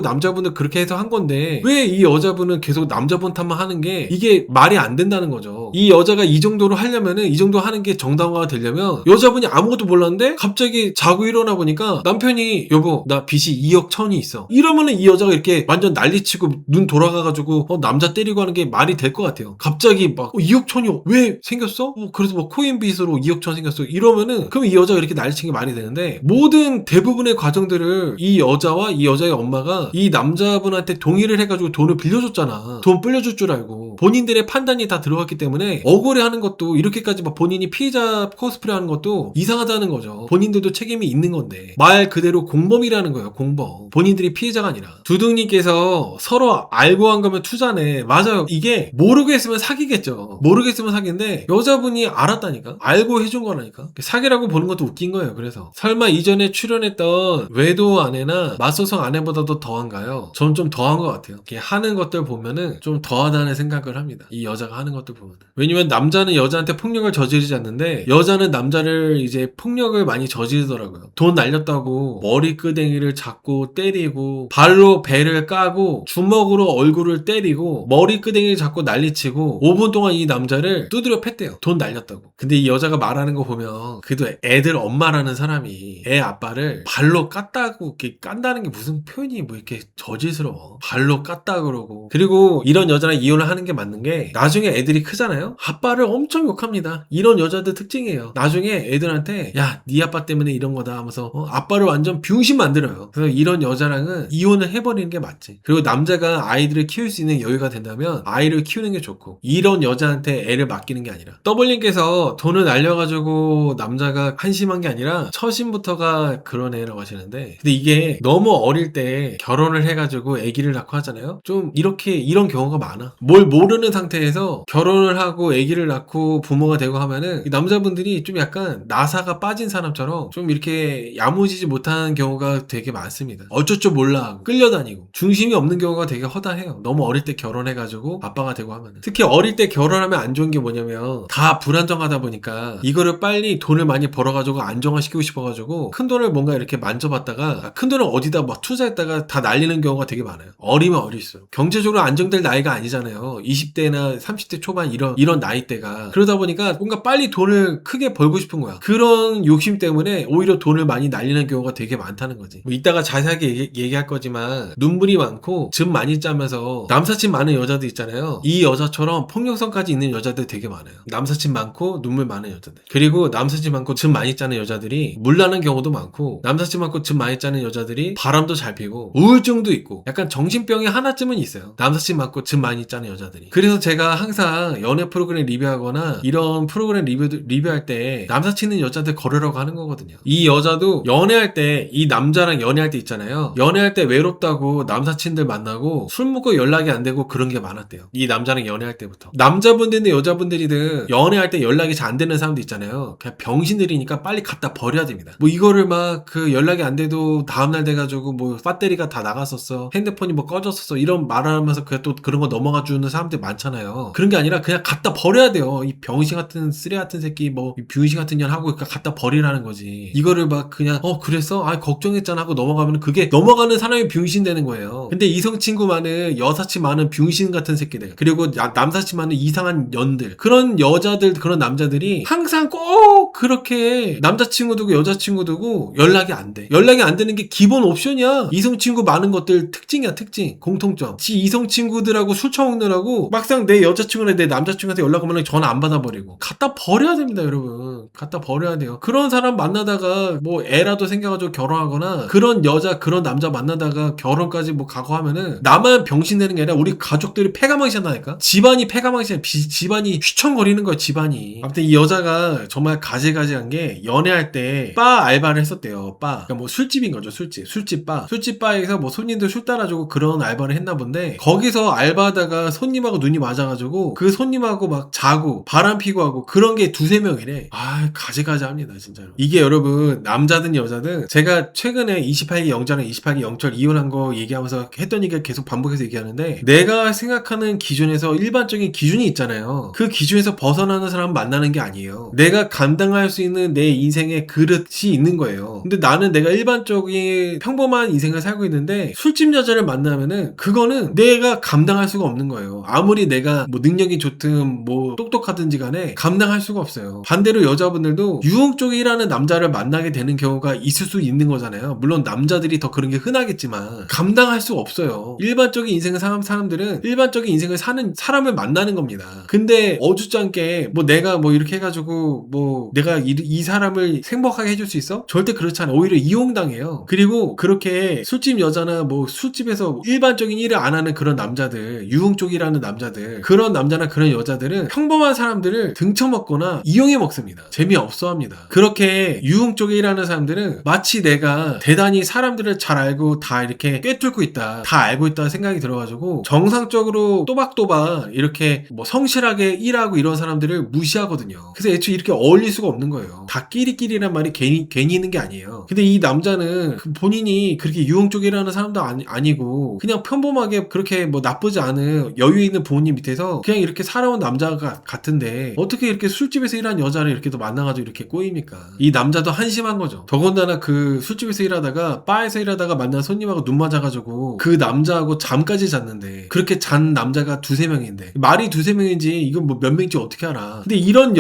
남자분도 그렇게 해서 한 건데, 왜 이 여자분은 계속 남자분 탓만 하는 게 이게 말이 안 된다는 거죠. 이 여자가 이 정도로 하려면은, 이 정도 하는 게 정당화가 되려면 여자분이 아무것도 몰랐는데 갑자기 자고 일어나 보니까 남편이 여보 나 빚이 2억 1천이 있어, 이러면은 이 여자가 이렇게 완전 난리치고 눈 돌아가가지고 남자 때리고 하는 게 말이 될 것 같아요. 갑자기 막 2억 1천이 왜 생겼어? 그래서 뭐 코인 빚으로 2억 1천 생겼어 이러면은, 그럼 이 여자가 이렇게 난리치는 게 말이 되는데, 모든 대부분의 과정들을 이 여자와 이 여자의 엄마가 이 남자분한테 동의를 해가지고 돈을 빌려줬잖아. 돈 불려줄 줄 알고 본인들의 판단이 다 들어갔기 때문에 억울해하는 것도, 이렇게까지 막 본인이 피해자 코스프레 하는 것도 이상하다는 거죠. 본인들도 책임이 있는 건데, 말 그대로 공범이라는 거예요. 공범. 본인들이 피해자가 아니라. 두둥님께서 서로 알고 한 거면 투자네. 맞아요. 이게 모르고 했으면 사기겠죠. 모르겠으면 사기인데 여자분이 알았다니까. 알고 해준 거라니까. 사기라고 보는 것도 웃긴 거예요. 그래서 설마 이전에 출연했던 외도 아내나 맞소성 아내보다도 더한가요? 전 좀 더한 것 같아요. 이렇게 하는 것들 보면은 좀 더하다는 생각을 합니다. 이 여자가 하는 것들 보면. 왜냐면 남자는 여자한테 폭력을 저지르지 않는데 여자는 남자를 이제 폭력을 많이 저지르더라고요. 돈 날렸다고 머리끄댕이를 잡고 때리고, 발로 배를 까고, 주먹으로 얼굴을 때리고, 머리끄댕이를 잡고 난리치고 5분 동안 이 남자를 두드려 팼대요. 돈 날렸다고. 근데 이 여자가 말하는 거 보면 그래도 애들 엄마라는 사람이 애 아빠를 발로 깠다고, 이렇게 깐다는 게 무슨 표현이 뭐 이렇게 저질스러워. 발로 깠다 그러고. 그리고 이런 여자랑 이혼을 하는 게 맞는 게, 나중에 애들이 크잖아요. 아빠를 엄청 욕합니다. 이런 여자들 특징이에요. 나중에 애들한테 야 네 아빠 때문에 이런 거다 하면서 아빠를 완전 병신 만들어요. 그래서 이런 여자랑은 이혼을 해버리는 게 맞지. 그리고 남자가 아이들을 키울 수 있는 여유가 된다면 아이를 키우는 게 좋고, 이런 여자한테 애를 맡기는 게 아니라. 더블님께서 돈을 날려가지고 남자가 한심한 게 아니라 처신부터가 그런 애라고 하시는데, 근데 이게 너무 어릴 때 결혼을 해가지고 아기를 낳고 하잖아요. 좀 이런 경우가 많아. 뭘 모르는 상태에서 결혼을 하고 아기를 낳고 부모가 되고 하면은 남자분들이 좀 약간 나사가 빠진 사람처럼 좀 이렇게 야무지지 못하는 경우가 되게 많습니다. 어쩔 줄 몰라 하고 끌려다니고 중심이 없는 경우가 되게 허다해요. 너무 어릴 때 결혼해가지고 아빠가 되고 하면은. 특히 어릴 때 결혼하면 안 좋은 게 뭐냐면 다 불안정하다 보니까 이거를 빨리 돈을 많이 벌어가지고 안정화시키고 싶어가지고 큰 돈을 뭔가 이렇게 만져봤다가 큰 돈을 어디다 막 투자했다가 다 날리는 경우가 되게 많아요. 어리면 어릴수록. 경제적으로 안정될 나이가 아니잖아요. 20대나 30대 초반 이런 나이대가. 그러다 보니까 뭔가 빨리 돈을 크게 벌고 싶은 거야. 그런 욕심 때문에 오히려 돈을 많이 날리는 경우가 되게 많다는 거지. 뭐 이따가 자세하게 얘기할 거지만 눈물이 많고 즙 많이 짜면서 남사친 많은 여자들 있잖아요. 이 여자처럼 폭력성까지 있는 여자들 되게 많아요. 남사친 많고 눈물 많은 여자들. 그리고 남사친 많고 즙 많이 짜는 여자들이 물나는 경우도 많고, 남사친 많고 즙 많이 짜는 여자들이 바람도 잘 피고 우울증도 있고 약간 정신병이 하나쯤은 있어요. 남사친 많고 즙 많이 짜는 여자들이. 그래서 제가 항상 연애 프로그램 리뷰하거나 이런 프로그램 리뷰할 때 남사친 있는 여자들 걸으라고 하는 거거든요. 이 여자도 연애할 때, 이 남자랑 연애할 때 있잖아요. 연애할 때 외롭다고 남사친들 만나고 술 먹고 연락이 안 되고 그런 게 많았대요. 이 남자랑 연애할 때부터. 남자분들이든 여자분들이든 연애할 때 연락이 잘 안 되는 사람도 있잖아요. 그냥 병신들이니까 빨리 갖다 버려야 됩니다. 뭐 이거를 막 그 연락이 안 돼도 다음날 돼가지고 뭐 배터리가 다 나갔었어, 핸드폰이 뭐 꺼졌었어, 이런 말하면서 그냥 또 그런 거 넘어가 주는 사람들 많잖아요. 그런 게 아니라 그냥 갖다 버려야 돼요. 이 병신 같은 쓰레 같은 새끼, 뭐 병신 같은 년 하고 갖다 버리라는 거지. 이거를 막 그냥 그랬어? 걱정했잖아 하고 넘어가면 그게 넘어가는 사람이 병신 되는 거예요. 근데 이성 친구 많은, 여사친 많은 병신 같은 새끼들, 그리고 남사친 많은 이상한 년들, 그런 여자들, 그런 남자들이 항상 꼭 그렇게 남자친구 두고 여자친구 두고 연락이 안 돼. 연락이 안 되는 게 기본 옵션이야. 이성 친구 많은 것들 특징이야. 특징, 공통점. 지 이성 친구들하고 술 처먹느라고 막상 내 여자친구나 내 남자친구한테 연락 오면 전화 안 받아버리고 갖다 버려야 됩니다. 여러분, 갖다 버려야 돼요. 그런 사람 만나다가 뭐 애라도 생겨가지고 결혼하거나, 그런 여자 그런 남자 만나다가 결혼까지 뭐 가고 하면은 나만 병신 되는 게 아니라 우리 가족들이 패가망신한다니까. 집안이 패가망신, 집안이 휘청거리는 거야. 집안이. 아무튼 이 여자가 정말 가지가지한 게, 전에 연애할 때 바 알바를 했었대요. 바. 그러니까 뭐 술집인 거죠. 술집 바. 술집 바에서 뭐 손님들 술 따라주고 그런 알바를 했나 본데 거기서 알바하다가 손님하고 눈이 맞아가지고 그 손님하고 막 자고 바람 피고 하고 그런 게 두세 명이래. 아, 가지가지 합니다, 진짜로. 이게 여러분 남자든 여자든 제가 최근에 28기 영자랑 28기 영철 이혼한 거 얘기하면서 했던 얘기가 계속 반복해서 얘기하는데 내가 생각하는 기준에서 일반적인 기준이 있잖아요. 그 기준에서 벗어나는 사람 만나는 게 아니에요. 내가 감당할 수 있는 내 인생의 그릇이 있는 거예요. 근데 나는 내가 일반적인 평범한 인생을 살고 있는데 술집 여자를 만나면은 그거는 내가 감당할 수가 없는 거예요. 아무리 내가 뭐 능력이 좋든 뭐 똑똑하든지 간에 감당할 수가 없어요. 반대로 여자분들도 유흥 쪽에 일하는 남자를 만나게 되는 경우가 있을 수 있는 거잖아요. 물론 남자들이 더 그런 게 흔하겠지만 감당할 수가 없어요. 일반적인 인생을 사는 사람들은 일반적인 인생을 사는 사람을 만나는 겁니다. 근데 어줍잖게 뭐 내가 뭐 이렇게 해가지고 뭐 내가 이 사람을 행복하게 해줄 수 있어? 절대 그렇지 않아. 오히려 이용당해요. 그리고 그렇게 술집 여자나 뭐 술집에서 일반적인 일을 안 하는 그런 남자들, 유흥 쪽 일하는 남자들, 그런 남자나 그런 여자들은 평범한 사람들을 등쳐먹거나 이용해 먹습니다. 재미없어 합니다. 그렇게 유흥 쪽에 일하는 사람들은 마치 내가 대단히 사람들을 잘 알고 다 이렇게 꿰뚫고 있다, 다 알고 있다 생각이 들어가지고 정상적으로 또박또박 이렇게 뭐 성실하게 일하고 이런 사람들을 무시하거든요. 그래서 애초에 이렇게 어울릴 수가 없는 거예요. 다 끼리끼리란 말이 괜히 있는 게 아니에요. 근데 이 남자는 본인이 그렇게 유흥 쪽에 일하는 사람도 아니고 그냥 평범하게 그렇게 뭐 나쁘지 않은 여유 있는 부모님 밑에서 그냥 이렇게 살아온 남자가 같은데 어떻게 이렇게 술집에서 일하는 여자를 이렇게 또 만나가지고 이렇게 꼬입니까? 이 남자도 한심한 거죠. 더군다나 그 술집에서 일하다가 바에서 일하다가 만난 손님하고 눈 맞아가지고 그 남자하고 잠까지 잤는데 그렇게 잔 남자가 두세 명인데 말이 두세 명인지 이건 뭐 몇 명인지 어떻게 알아. 근데 이런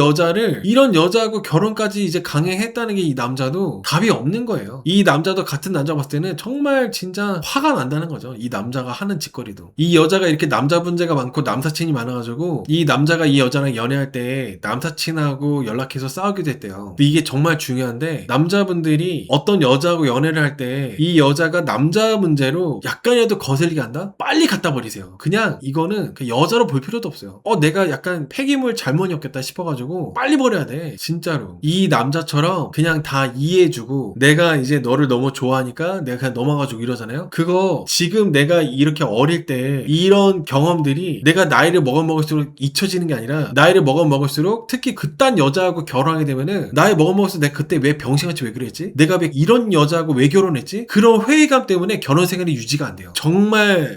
여자하고 결혼까지 이제 강행했다는 게 이 남자도 답이 없는 거예요. 이 남자도 같은 남자 봤을 때는 정말 진짜 화가 난다는 거죠. 이 남자가 하는 짓거리도. 이 여자가 이렇게 남자 문제가 많고 남사친이 많아가지고 이 남자가 이 여자랑 연애할 때 남사친하고 연락해서 싸우기도 했대요. 근데 이게 정말 중요한데 남자분들이 어떤 여자하고 연애를 할 때 이 여자가 남자 문제로 약간이라도 거슬리게 한다? 빨리 갖다 버리세요. 그냥 이거는 그 여자로 볼 필요도 없어요. 내가 약간 폐기물 잘못이었겠다 싶어가지고 빨리 버려야 돼. 진짜로. 이 남자처럼 그냥 다 이해해주고 내가 이제 너를 너무 좋아하니까 내가 그냥 넘어가지고 이러잖아요. 그거 지금 내가 이렇게 어릴 때 이런 경험들이 내가 나이를 먹을수록 잊혀지는 게 아니라 나이를 먹을수록 특히 그딴 여자하고 결혼하게 되면은 나이 먹을수록 내가 그때 왜 병신같이 왜 그랬지? 내가 왜 이런 여자하고 왜 결혼했지? 그런 회의감 때문에 결혼 생활이 유지가 안 돼요.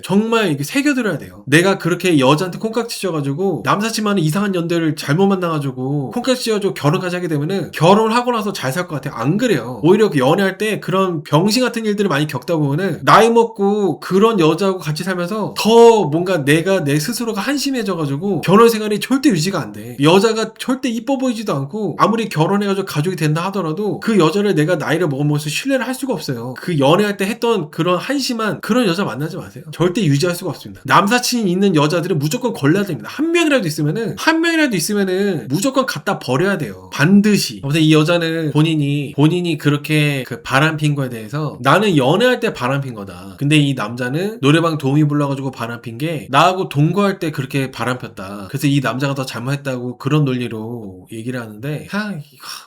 정말 이게 새겨들어야 돼요. 내가 그렇게 여자한테 콩깍지 씌워가지고 남사친만은 이상한 연대를 잘못 만나가지고 콩깍지 씌워가지고 결혼까지 하게 되면은 결혼을 하고 나서 잘 살 것 같아요. 안 그래요. 오히려 그 연애할 때 그런 병신 같은 일들을 많이 겪다 보면은 나이 먹고 그런 여자하고 같이 살면서 더 뭔가 내가 내 스스로가 한심해져가지고 결혼 생활이 절대 유지가 안 돼. 여자가 절대 이뻐 보이지도 않고 아무리 결혼해가지고 가족이 된다 하더라도 그 여자를 내가 나이를 먹으면서 신뢰를 할 수가 없어요. 그 연애할 때 했던 그런 한심한 그런 여자 만나지 마세요. 절대 유지할 수가 없습니다. 남사친이 있는 여자들은 무조건 걸러야 됩니다. 한 명이라도 있으면은 무조건 갖다 버려야 돼요. 반드시. 아무튼 이 여자는 본인이 그렇게 그 바람핀 거에 대해서 나는 연애할 때 바람핀 거다. 근데 이 남자는 노래방 도우미 불러가지고 바람핀 게 나하고 동거할 때 그렇게 바람폈다. 그래서 이 남자가 더 잘못했다고 그런 논리로 얘기를 하는데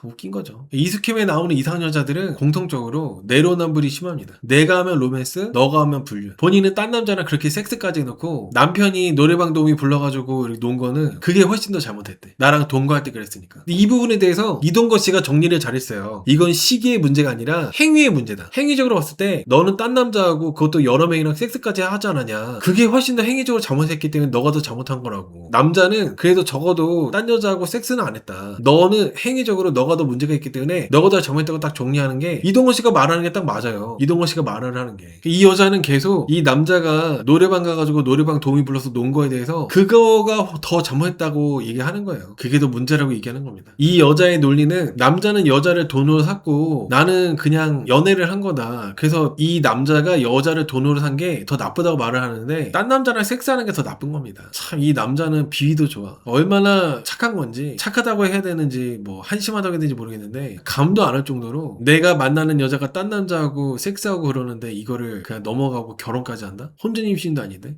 웃긴 거죠. 이스캠에 나오는 이상 여자들은 공통적으로 내로남불이 심합니다. 내가 하면 로맨스, 너가 하면 불륜. 본인은 딴 남자랑 그렇게 섹스까지 해놓고 남편이 노래방 도우미 불러가지고 논 거는 그게 훨씬 더 잘못했대. 나랑 동거할 때 그랬으니까. 근데 이 부분에 대해서 이동거 씨가 정리를 잘했어요. 이건 시기의 문제가 아니라 행위의 문제다. 행위적으로 봤을 때 너는 딴 남자하고 그것도 여러 명이랑 섹스까지 하지 않았냐. 그게 훨씬 더 행위적으로 잘못했기 때문에 너가 더 잘못한 거라고. 남자는 그래도 적어도 딴 여자하고 섹스는 안 했다. 너는 행위적으로 너가 더 문제가 있기 때문에 너가 더 잘못했다고 딱 정리하는 게 이동건 씨가 말하는 게 딱 맞아요. 이동건 씨가 말을 하는 게. 이 여자는 계속 이 남자가 노래방 가가지고 노래방 도우미 불러서 논 거에 대해서 그거가 더 잘못했다고 얘기하는 거예요. 그게 더 문제라고 얘기하는 겁니다. 이 여자의 논리는 남자는 여자를 돈으로 샀고 나는 그냥 연애를 한 거다. 그래서 이 남자가 여자를 돈으로 산 게 더 나쁘다고 말을 하는데 딴 남자랑 섹스하는 게 더 나쁜 겁니다. 참 이 남자는 비위도 좋아. 얼마나 착한 건지 착하다고 해야 되는지 뭐 한심하다고 해야 되는지 모르겠는데 감도 안 할 정도로 내가 만나는 여자가 딴 남자하고 섹스하고 그러는데 이거를 그냥 넘어가고 결혼까지 한다? 혼전 임신도 아닌데?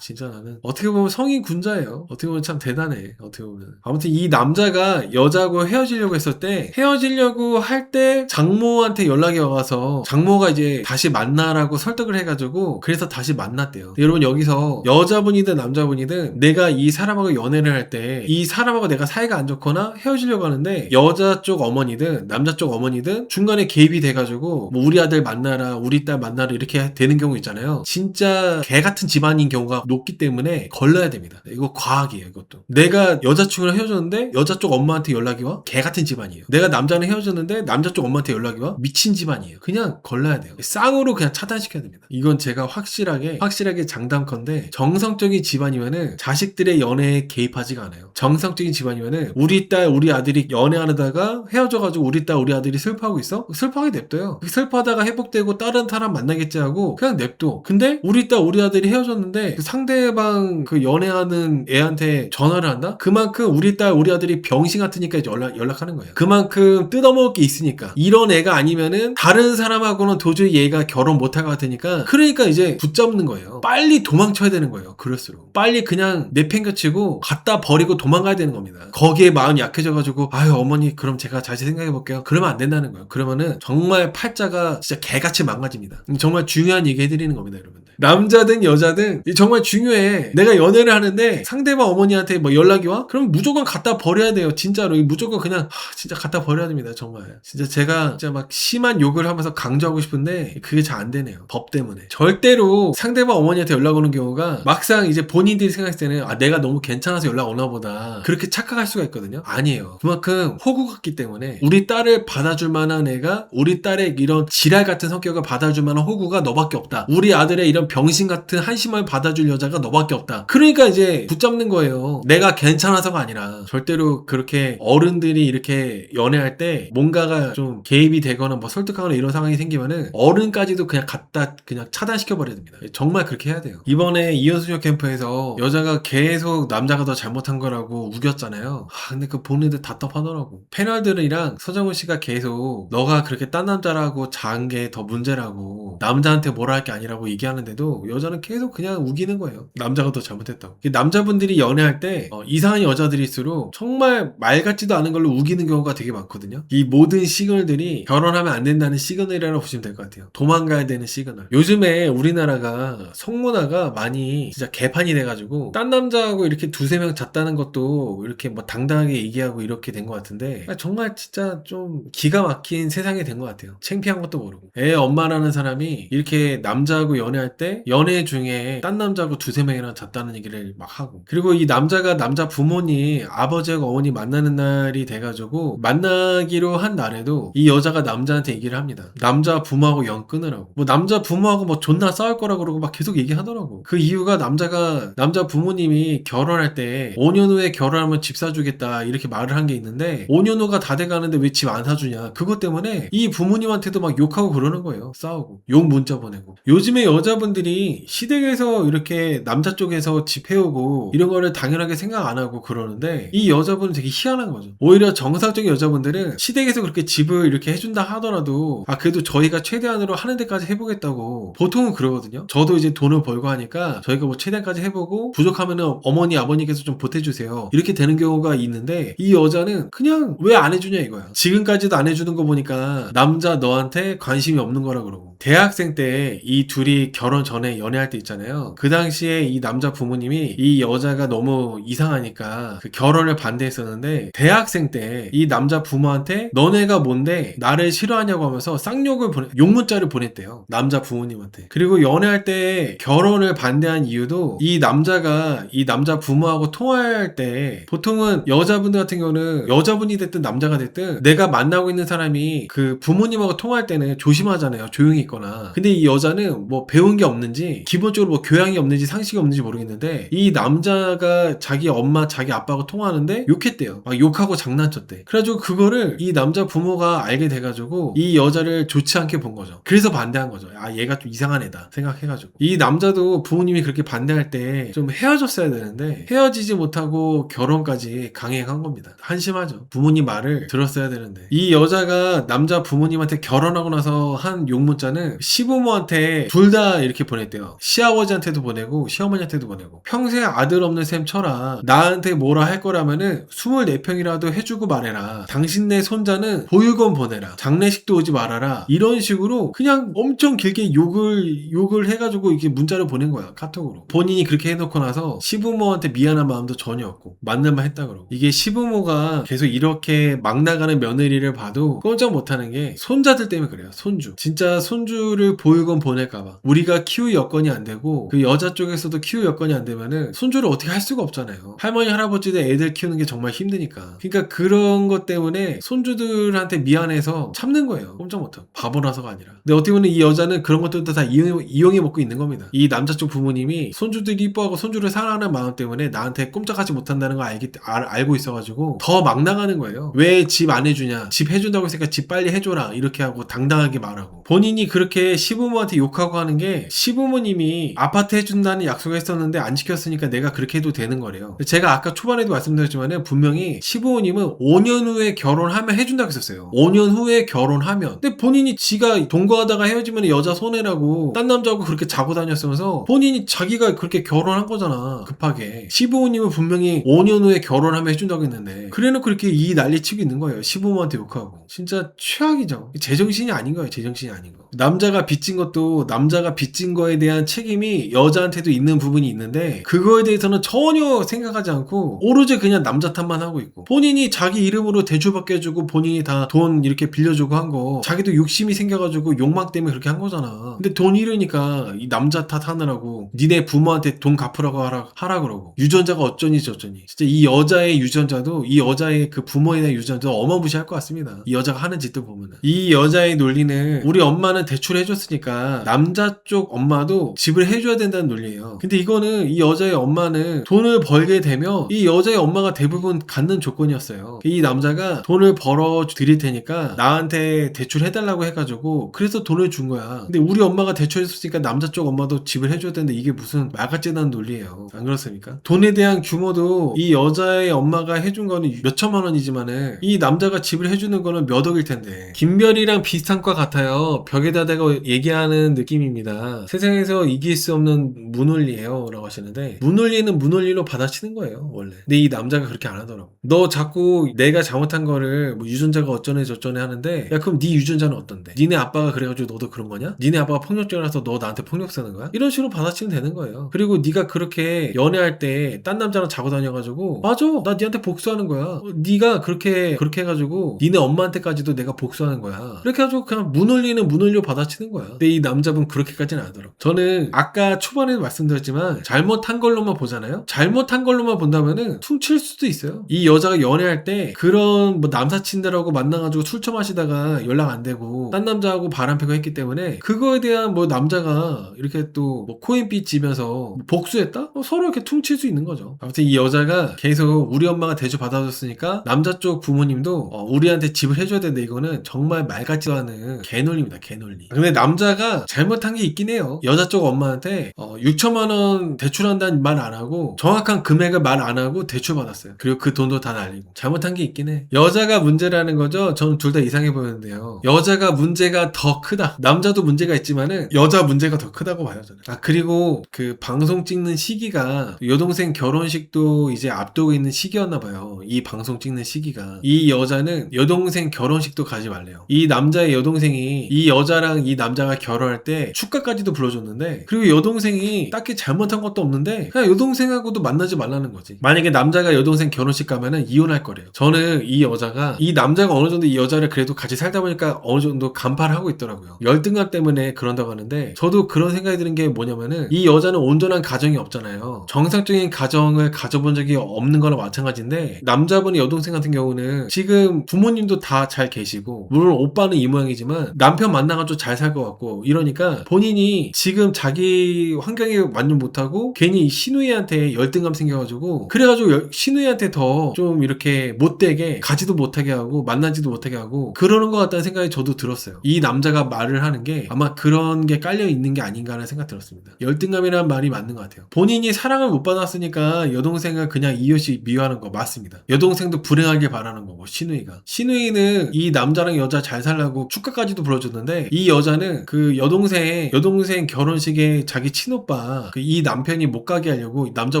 진짜 나는 어떻게 보면 성인 군자예요. 어떻게 보면 참 대단해. 어떻게 보면 아무튼 이 남자가 여자하고 헤어지려고 했을 때 때 헤어지려고 할 때 장모한테 연락이 와서 장모가 이제 다시 만나라고 설득을 해가지고 그래서 다시 만났대요. 여러분 여기서 여자분이든 남자분이든 내가 이 사람하고 연애를 할 때 이 사람하고 내가 사이가 안 좋거나 헤어지려고 하는데 여자 쪽 어머니든 남자 쪽 어머니든 중간에 개입이 돼가지고 뭐 우리 아들 만나라 우리 딸 만나라 이렇게 되는 경우 있잖아요. 진짜 개 같은 집안인 경우가 높기 때문에 걸러야 됩니다. 이거 과학이에요. 이것도 내가 여자친구랑 헤어졌는데 여자 쪽 엄마한테 연락이 와? 개 같은 집안이에요. 내가 남자랑 헤어졌는데 남자 쪽 엄마한테 연락이 와? 미친 집안이에요. 그냥 걸러야 돼요. 쌍으로 그냥 차단시켜야 됩니다. 이건 제가 확실하게 장담컨대 정성적인 집안이면은 자식들의 연애에 개입하지가 않아요. 정성적인 집안이면은 우리 딸 우리 아들이 연애하다가 헤어져가지고 우리 딸 우리 아들이 슬퍼하고 있어? 슬퍼하게 냅둬요. 슬퍼하다가 회복되고 다른 사람 만나겠지 하고 그냥 냅둬. 근데 우리 딸 우리 아들이 헤어졌는데 그 상대방 그 연애하는 애한테 전화를 한다? 그만큼 우리 딸 우리 아들이 병신 같으니까 이제 연락하는 거예요. 그만큼 뜯어먹을 게 있으니까. 이런 애가 아니면은 다른 사람하고는 도저히 얘가 결혼 못할 것 같으니까 그러니까 이제 붙잡는 거예요. 빨리 도망쳐야 되는 거예요. 그럴수록 빨리 그냥 내팽겨치고 갖다 버리고 도망가야 되는 겁니다. 거기에 마음이 약해져가지고 아유 어머니 그럼 제가 다시 생각해볼게요. 그러면 안 된다는 거예요. 그러면은 정말 팔자가 진짜 개같이 망가집니다. 정말 중요한 얘기 해드리는 겁니다, 여러분들. 남자든 여자든 정말 중요해. 내가 연애를 하는데 상대방 어머니한테 뭐 연락이 와? 그럼 무조건 갖다 버려야 돼요. 진짜로 무조건 그냥 진짜 갖다 버려야 됩니다. 정말 진짜 제가 진짜 막 심한 욕을 하면서 강조하고 싶은데 그게 잘 안 되네요. 법 때문에. 절대로 상대방 어머니한테 연락 오는 경우가 막상 이제 본인들이 생각했을 때는 아 내가 너무 괜찮아서 연락 오나 보다 그렇게 착각할 수가 있거든요. 아니에요. 그만큼 호구 같기 때문에 우리 딸을 받아줄 만한 애가 우리 딸의 이런 지랄 같은 성격을 받아줄 만한 호구가 너밖에 없다. 우리 아들의 이런 병신 같은 한심함을 받아줄 여자가 너밖에 없다. 그러니까 이제 붙잡는 거예요. 내가 괜찮아서가 아니라. 절대로 그렇게 어른들이 이렇게 연애할 때 뭔가가 좀 개입이 되거나 뭐 설득하거나 이런 상황이 생기면은 어른까지도 그냥 갖다 그냥 차단시켜버려야 됩니다. 정말 그렇게 해야 돼요. 이번에 이현수녀 캠프에서 여자가 계속 남자가 더 잘못한 거라고 우겼잖아요. 근데 그 보는데 답답하더라고. 패널들이랑 서정훈 씨가 계속 너가 그렇게 딴 남자라고 자은 게 더 문제라고 남자한테 뭐라 할 게 아니라고 얘기하는데도 여자는 계속 그냥 우기는 거예요. 남자가 더 잘못했다고. 남자분들이 연애할 때 이상한 여자들일수록 정말 말 같지도 않은 걸로 우기는 경우가 되게 많거든요. 이 모든 시그널들이 결혼하면 안 된다는 시그널이라고 보시면 될 것 같아요. 도망가야 되는 시그널. 요즘에 우리나라가 성문화가 많이 진짜 개판이 돼가지고 딴 남자하고 이렇게 두세 명 잤다는 것도 이렇게 뭐 당당하게 얘기하고 이렇게 된 것 같은데 정말 진짜 좀 기가 막힌 세상이 된 것 같아요. 창피한 것도 모르고 애 엄마라는 사람이 이렇게 남자하고 연애할 때 연애 중에 딴 남자하고 두세 명이랑 잤다는 얘기를 막 하고 그리고 이 남자가 남자 부모님 아버지하고 어머니 만나는 날이 돼가지고 만나기로 한 날에도 이 여자가 남자한테 얘기를 합니다. 남자 부모하고 연 끊으라고. 뭐 남자 부모하고 뭐 존나 싸울 거라고 그러고 막 계속 얘기하더라고. 그 이유가 남자 부모님이 결혼할 때 5년 후에 결혼하면 집 사주겠다 이렇게 말을 한 게 있는데 5년 후가 다 돼가는데 왜 집 안 사주냐. 그것 때문에 이 부모님한테도 막 욕하고 그러는 거예요. 싸우고 욕 문자 보내고. 요즘에 여자분들이 시댁에서 이렇게 남자 쪽에서 집 해오고 이런 거를 당연하게 생각 안 하고 그러는데 이 여자분은 되게 희한한 거죠. 오히려 정상적인 여자분들은 시댁에서 그렇게 집을 이렇게 해준다 하더라도 그래도 저희가 최대한으로 하는 데까지 해보겠다고 보통은 그러거든요. 저도 이제 돈을 벌고 하니까 저희가 뭐 최대한까지 해보고 부족하면은 어머니 아버님께서 좀 보태주세요 이렇게 되는 경우가 있는데 이 여자는 그냥 왜 안 해주냐 이거야. 지금까지도 안 해주는 거 보니까 남자 너한테 관심이 없는 거라 그러고. 대학생 때 이 둘이 결혼 전에 연애할 때 있잖아요. 그 당시에 이 남자 부모님이 이 여자가 너무 이상하니까 그 결혼을 반대했었는데 대학생 때 이 남자 부모한테 너네가 뭔데 나를 싫어하냐고 하면서 쌍욕을 욕문자를 보냈대요. 남자 부모님한테. 그리고 연애할 때 결혼을 반대한 이유도 이 남자가 이 남자 부모하고 통화할 때 보통은 여자분들 같은 경우는 여자분이 됐든 남자가 됐든 내가 만나고 있는 사람이 그 부모님하고 통화할 때는 조심하잖아요. 조용히 있거나. 근데 이 여자는 뭐 배운 게 없는지 기본적으로 뭐 교양이 없는지 상식이 없는지 모르겠는데 이 남자가 자기 엄마 자기 아빠하고 통화하는데 욕했대요. 막 욕하고 장난쳤대. 그래가지고 그거를 이 남자 부모가 알게 돼가지고 이 여자를 좋지 않게 본 거죠. 그래서 반대한 거죠. 얘가 좀 이상한 애다 생각해가지고. 이 남자도 부모님이 그렇게 반대할 때 좀 헤어졌어야 되는데 헤어지지 못하고 결혼까지 강행한 겁니다. 한심하죠. 부모님 말을 들었어야 되는데. 이 여자가 남자 부모님한테 결혼하고 나서 한 욕문자는 시부모한테 둘 다 이렇게 보냈대요. 시아버지한테도 보내고 시어머니한테도 보내고 평생 아들 없는 셈 쳐라. 나한테 뭐라 할 거라면은 24평이라도 해주고 말해라. 말아라, 당신네 손자는 보육원 보내라, 장례식도 오지 말아라, 이런 식으로 그냥 엄청 길게 욕을 해가지고 이게 문자를 보낸 거야, 카톡으로. 본인이 그렇게 해놓고 나서 시부모한테 미안한 마음도 전혀 없고 만날만 했다 그러고. 이게 시부모가 계속 이렇게 막 나가는 며느리를 봐도 꼼짝 못하는 게 손자들 때문에 그래요. 손주, 진짜 손주를 보육원 보낼까봐. 우리가 키울 여건이 안 되고 그 여자 쪽에서도 키울 여건이 안 되면은 손주를 어떻게 할 수가 없잖아요. 할머니 할아버지들 애들 키우는 게 정말 힘드니까. 그러니까 그런 것 때문에 손주들한테 미안해서 참는 거예요. 꼼짝 못하고. 바보라서가 아니라. 근데 어떻게 보면 이 여자는 그런 것들도 다 이용해 먹고 있는 겁니다. 이 남자 쪽 부모님이 손주들이 이뻐하고 손주를 사랑하는 마음 때문에 나한테 꼼짝하지 못한다는 걸 알고 있어가지고 더 막 나가는 거예요. 왜 집 안 해주냐, 집 해준다고 했으니까 집 빨리 해줘라, 이렇게 하고 당당하게 말하고. 본인이 그렇게 시부모한테 욕하고 하는 게 시부모님이 아파트 해준다는 약속을 했었는데 안 지켰으니까 내가 그렇게 해도 되는 거래요. 제가 아까 초반에도 말씀드렸지만 분명히 시부모님은 5년 후에 결혼하면 해준다고 했었어요. 5년 후에 결혼하면. 근데 본인이 지가 동거하다가 헤어지면 여자 손해라고 딴 남자하고 그렇게 자고 다녔으면서 본인이 자기가 그렇게 결혼한 거잖아, 급하게. 시부모님은 분명히 5년 후에 결혼하면 해준다고 했는데 그래놓고 그렇게 이 난리 치고 있는 거예요. 시부모한테 욕하고. 진짜 최악이죠. 제정신이 아닌 거예요. 제정신이 아닌 거. 남자가 빚진 것도 남자가 빚진 거에 대한 책임이 여자한테도 있는 부분이 있는데 그거에 대해서는 전혀 생각하지 않고 오로지 그냥 남자 탓만 하고 있고, 본인이 자기 이름으로 대출받게 해주고 본인이 다 돈 이렇게 빌려주고 한 거 자기도 욕심이 생겨가지고 욕망 때문에 그렇게 한 거잖아. 근데 돈 잃으니까 이 남자 탓하느라고 니네 부모한테 돈 갚으라고 하라 그러고, 유전자가 어쩌니 저쩌니. 진짜 이 여자의 유전자도, 이 여자의 그 부모에 대한 유전자도 어마무시할 것 같습니다. 이 여자가 하는 짓들 보면은. 이 여자의 논리는 우리 엄마는 대출을 해줬으니까 남자 쪽 엄마도 집을 해줘야 된다는 논리예요. 근데 이거는 이 여자의 엄마는 돈을 벌게 되면 이 여자의 엄마가 대부분 갖는 조건이었어요. 이 남자가 돈을 벌어 드릴 테니까 나한테 대출해달라고 해가지고 그래서 돈을 준 거야. 근데 우리 엄마가 대출해줬으니까 남자 쪽 엄마도 집을 해줘야 되는데 이게 무슨 말 같지도 않은 논리예요. 안 그렇습니까? 돈에 대한 규모도 이 여자의 엄마가 해준 거는 몇 천만 원이지만은 이 남자가 집을 해주는 거는 몇 억일 텐데. 김별이랑 비슷한 과 같아요. 벽에다 대고 얘기하는 느낌입니다. 세상에서 이길 수 없는 문논리예요 라고 하시는데, 문논리는 문논리로 받아치는 거예요 원래. 근데 이 남자가 그렇게 안 하더라고. 너 자꾸 내가 잘못한 거를 뭐 유전자가 어쩌네 저쩌네 하는데, 야 그럼 네 유전자는 어떤데? 니네 아빠가 그래가지고 너도 그런 거냐? 니네 아빠가 폭력적이라서 너 나한테 폭력 쓰는 거야? 이런 식으로 받아치면 되는 거예요. 그리고 네가 그렇게 연애할 때 딴 남자랑 자고 다녀가지고 맞아 나 니한테 복수하는 거야, 네가 그렇게 해가지고 니네 엄마한테까지도 내가 복수하는 거야, 이렇게 해가지고 그냥 문논리는 문논리로 받아치는 거야. 근데 이 남자분 그렇게까지는 안 하더라고. 저는 아까 초반에도 말씀드렸지만 잘못한 걸로만 보잖아요. 잘못한 걸로만 본다면은 퉁칠 수도 있어요. 이 여자가 연애할 때 그런 뭐 남사친들하고 만나가지고 술 처마시다가 연락 안 되고 딴 남자하고 바람피고 했기 때문에 그거에 대한 뭐 남자가 이렇게 또 뭐 코인빚 지면서 복수했다? 서로 이렇게 퉁칠 수 있는 거죠. 아무튼 이 여자가 계속 우리 엄마가 대주 받아줬으니까 남자 쪽 부모님도 우리한테 집을 해줘야 되는데 이거는 정말 말 같지도 않은 개논리입니다. 개논리. 근데 남자가 잘못한 게 있긴 해요. 여자 쪽 엄마한테 6천만 원 대출한다는 말 안 하고 정확한 금액을 말 안 하고 대출 받았어요. 그리고 그 돈도 다 날리고. 잘못한 게 있긴 해. 여자가 문제라는 거죠. 저는 둘 다 이상해 보이는데요. 여자가 문제가 더 크다. 남자도 문제가 있지만은 여자 문제가 더 크다고 봐요 저는. 그리고 그 방송 찍는 시기가 여동생 결혼식도 이제 앞두고 있는 시기였나 봐요. 이 방송 찍는 시기가. 이 여자는 여동생 결혼식도 가지 말래요. 이 남자의 여동생이 이 여자랑 이 남자가 결혼할 때 축가까지도 불러줬는데, 그리고 여동생이 딱히 잘못한 것도 없는데 그냥 여동생하고도 만나지 말라는 거지. 만약에 남자가 여동생 결혼식 가면은 이혼할 거래요. 저는 이 여자가, 이 남자가 어느 정도 이 여자를 그래도 같이 살다 보니까 어느 정도 간파를 하고 있더라고요. 열등감 때문에 그런다고 하는데 저도 그런 생각이 드는 게 뭐냐면은 이 여자는 온전한 가정이 없잖아요. 정상적인 가정을 가져본 적이 없는 거나 마찬가지인데, 남자분의 여동생 같은 경우는 지금 부모님도 다 잘 계시고 물론 오빠는 이 모양이지만 남편 만나가지고 잘 살 것 같고 이러니까 본인이 지금 자기 환경에 만족 못하고 괜히 신우이한테 열등감 생겨가지고 그래가지고 신우이한테 더 좀 이렇게 못되게 가지도 못하게 하고 만나지도 못하게 하고 그러는 것 같다는 생각이 저도 들었어요. 이 남자가 말을 하는 게 아마 그런 게 깔려 있는 게 아닌가 하는 생각 들었습니다. 열등감이라는 말이 맞는 것 같아요. 본인이 사랑을 못 받았으니까 여동생을 그냥 이웃이 미워하는 거 맞습니다. 여동생도 불행하게 바라는 거고, 신우이는 이 남자랑 여자 잘 살라고 축가까지도 불러줬는데, 이 여자는 그 여동생 결혼식에 자기 친오빠 그 이 남편이 못 가게 하려고, 남자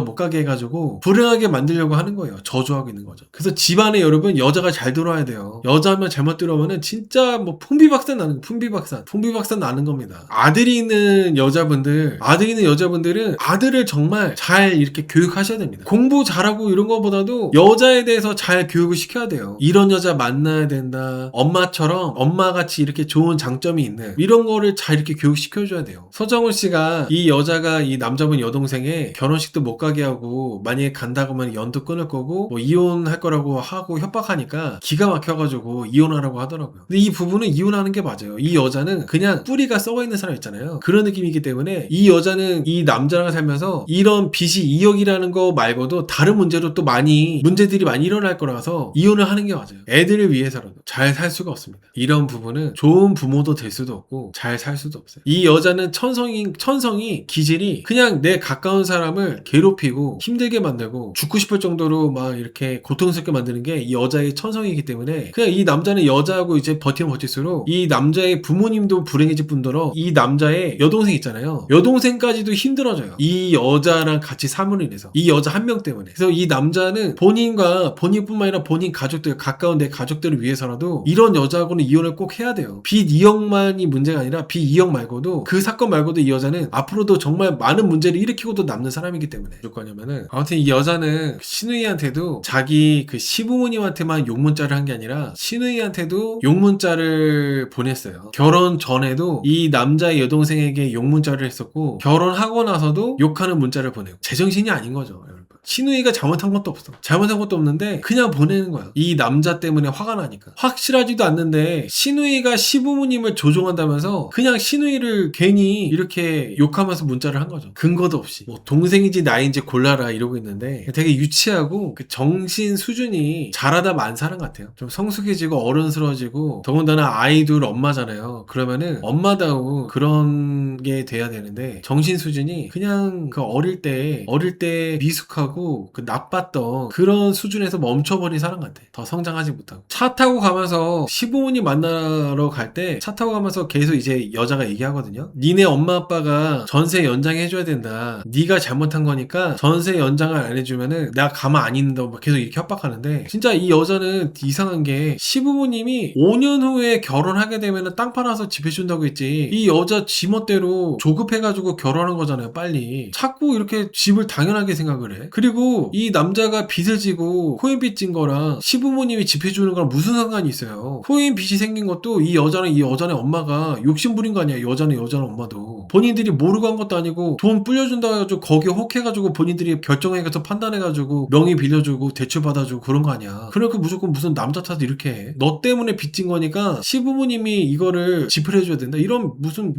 못 가게 해가지고 불행하게 만들려고 하는 거예요. 저주하고 있는 거죠. 그래서 집안에 여러분 여자가 잘 들어와야 돼요. 여자면 잘못 들어오면은 진짜 뭐 풍비박산 나는 겁니다. 아들이 있는 여자분들은 아들을 정말 잘 이렇게 교육하셔야 됩니다. 공부 잘하고 이런 거보다도 여자에 대해서 잘 교육을 시켜야 돼요. 이런 여자 만나야 된다. 엄마처럼 엄마같이 이렇게 좋은 장점이 있는 이런 거를 잘 이렇게 교육시켜줘야 돼요. 서정훈 씨가 이 여자가 이 남자분 여동생의 결혼식도 못 가게 하고, 만약에 간다고 하면 연도 끊을 거고 뭐 이혼할 거라고 하고 협박하니까 기가 막혀가지고 이혼하라고 하더라고요. 근데 이 부부는 이혼하는 게 맞아요. 이 여자는 그냥 뿌리가 썩어 있는 사람 있잖아요. 그런 느낌이기 때문에 이 여자는 이 남자랑 살면서 이런 빚이 2억이라는 거 말고도 다른 문제로 또 문제들이 많이 일어날 거라서 이혼을 하는 게 맞아요. 애들을 위해서라도 잘 살 수가 없습니다. 이런 부분은 좋은 부모도 될 수도 없고 잘 살 수도 없어요. 이 여자는 천성이 기질이 그냥 내 가까운 사람을 괴롭히고 힘들게 만들고 죽고 싶을 정도로 막 이렇게 고통스럽게 만드는 게 이 여자의 천성이기 때문에, 그냥 이 남자는 여자하고 이제 버티면 버틸수록 이 남자의 부모님도 불행해질 뿐더러 이 남자의 여동생 있잖아요. 여동생까지도 힘들어져요. 이 여자랑 같이 사물로 인해서, 이 여자 한 명 때문에. 그래서 이 남자는 본인뿐만 아니라 본인 가족들, 가까운 내 가족들을 위해서라도 이런 여자하고는 이혼을 꼭 해야 돼요. 빚 2억만이 문제가 아니라 빚 2억 말고도, 그 사건 말고도 이 여자는 앞으로도 정말 많은 문제를 일으키고도 남는 사람이기 때문에. 무슨 거냐면은, 아무튼 이 여자는 신우이한테도 자기 그 시부모님한테만 욕문자를 한 게 아니라 신우이한테도 욕문자를 보냈어요. 결혼 전에도 이 남자의 여동생에게 욕문자를 했었고, 결혼하고 나서도 욕하는 문자를 보내고. 제정신이 아닌 거죠, 여러분. 신우이가 잘못한 것도 없는데 그냥 보내는 거야. 이 남자 때문에 화가 나니까. 확실하지도 않는데 신우이가 시부모님을 조종한다면서 그냥 신우이를 괜히 이렇게 욕하면서 문자를 한 거죠. 근거도 없이. 뭐 동생인지 나인지 골라라 이러고 있는데, 되게 유치하고 그 정신 수준이 잘하다 만 사람 같아요. 좀 성숙해지고 어른스러워지고, 더군다나 아이들 엄마잖아요. 그러면은 엄마다운 그런 게 돼야 되는데, 정신 수준이 그냥 그 어릴 때 미숙하고 그 나빴던 그런 수준에서 멈춰버린 사람 같아. 더 성장하지 못하고. 차 타고 가면서 시부모님 만나러 갈 때 차 타고 가면서 계속 이제 여자가 얘기하거든요. 니네 엄마 아빠가 전세 연장해줘야 된다. 네가 잘못한 거니까 전세 연장을 안 해주면은 내가 가만 안 있는다고 막 계속 이렇게 협박하는데, 진짜 이 여자는 이상한 게 시부모님이 5년 후에 결혼하게 되면은 땅 팔아서 집 해준다고 했지, 이 여자 지멋대로 조급해가지고 결혼한 거잖아요. 빨리 자꾸 이렇게 집을 당연하게 생각을 해. 그리고 이 남자가 빚을 지고 코인 빚 진 거랑 시부모님이 집 해주는 거랑 무슨 상관이 있어요. 코인 빚이 생긴 것도 이 여자의 엄마가 욕심 부린 거 아니야. 여자는 엄마도 본인들이 모르고 한 것도 아니고 돈 불려준다고 해가지고 거기에 혹해가지고 본인들이 결정해서 판단해가지고 명의 빌려주고 대출 받아주고 그런 거 아니야. 그러니까 무조건 무슨 남자 탓 이렇게 해. 너 때문에 빚진 거니까 시부모님이 이거를 지불해줘야 된다. 이런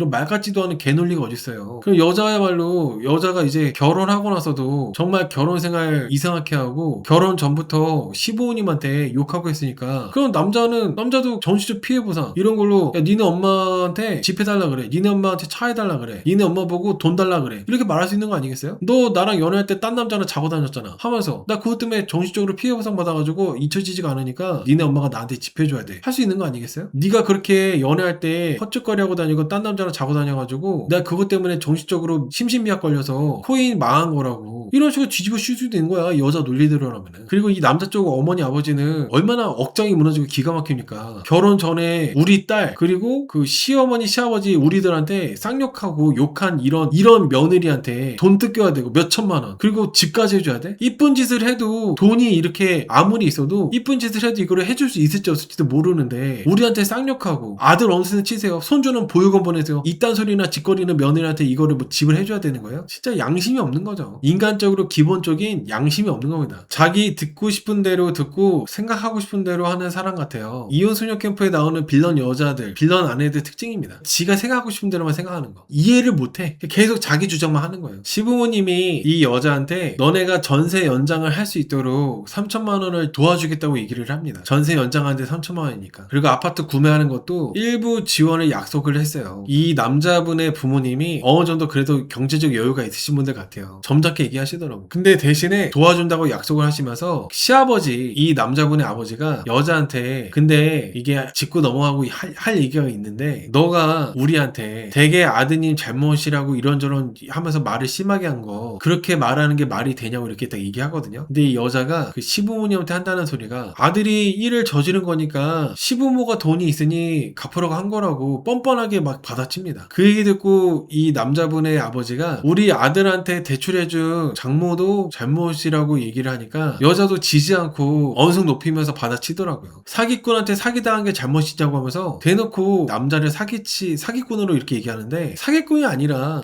말 같지도 않은 개논리가 어딨어요. 그럼 여자가 이제 결혼하고 나서도 정말 결혼 생활 이상하게 하고, 결혼 전부터 시부모님한테 욕하고 했으니까, 그럼 남자도 정신적 피해 보상 이런 걸로, 야 니네 엄마한테 집 해달라 그래, 니네 엄마한테 차 해달라 그래, 니네 엄마 보고 돈 달라 그래, 이렇게 말할 수 있는 거 아니겠어요? 너 나랑 연애할 때 딴 남자랑 자고 다녔잖아 하면서 나 그것 때문에 정신적으로 피해 보상 받아가지고 잊혀지지가 않으니까 니네 엄마가 나한테 집 해줘야 돼, 할 수 있는 거 아니겠어요? 네가 그렇게 연애할 때 헛짓거리 하고 다니고 딴 남자랑 자고 다녀가지고 내가 그것 때문에 정신적으로 심신미약 걸려서 코인 망한 거라고, 이런 식으로 뒤집어 씌울 수도 있는 거야, 여자 논리대로라면은. 그리고 이 남자 쪽 어머니 아버지는 얼마나 억장이 무너지고 기가 막힙니까. 결혼 전에 우리 딸 그리고 그 시어머니 시아버지 우리들한테 쌍욕하고 욕한 이런 며느리한테 돈 뜯겨야 되고 몇 천만 원, 그리고 집까지 해줘야 돼? 이쁜 짓을 해도, 돈이 이렇게 아무리 있어도 이쁜 짓을 해도 이거를 해줄 수 있을지 없을지도 모르는데 우리한테 쌍욕하고, 아들 언수는 치세요, 손주는 보육원 보내세요, 이딴 소리나 짓거리는 며느리한테 이거를 뭐 집을 해줘야 되는 거예요? 진짜 양심이 없는 거죠. 인간적으로 기본적인 양심이 없는 겁니다. 자기 듣고 싶은 대로 듣고 생각하고 싶은 대로 하는 사람 같아요. 이혼 소녀 캠프에 나오는 빌런 여자들, 빌런 아내들 특징입니다. 지가 생각하고 싶은 대로만 생각하는 거. 이해를 못해. 계속 자기 주장만 하는 거예요. 시부모님이 이 여자한테 너네가 전세 연장을 할 수 있도록 3천만 원을 도와주겠다고 얘기를 합니다. 전세 연장하는데 3천만 원이니까. 그리고 아파트 구매하는 것도 일부 지원을 약속을 했어요. 이 남자분의 부모님이 어느 정도 그래도 경제적 여유가 있으신 분들 같아요. 점잖게 얘기하시더라고. 근데 대신에 도와준다고 약속을 하시면서 시아버지, 이 남자분의 아버지가 여자한테 근데 이게 짚고 넘어가고 할 얘기가 있는데 너가 우리한테 되게 아드님 잘못이라고 이런저런 하면서 말을 심하게 한 거 그렇게 말하는 게 말이 되냐고 이렇게 딱 얘기하거든요. 근데 이 여자가 그 시부모님한테 한다는 소리가 아들이 일을 저지른 거니까 시부모가 돈이 있으니 갚으라고 한 거라고 뻔뻔하게 막 받아칩니다. 그 얘기 듣고 이 남자분의 아버지가 우리 아들한테 대출해준 장모도 잘못이라고 얘기를 하니까 여자도 지지 않고 언성 높이면서 받아치더라고요. 사기꾼한테 사기당한 게 잘못이냐고 하면서 대놓고 남자를 사기꾼으로 이렇게 얘기하는데 사기꾼이 아니라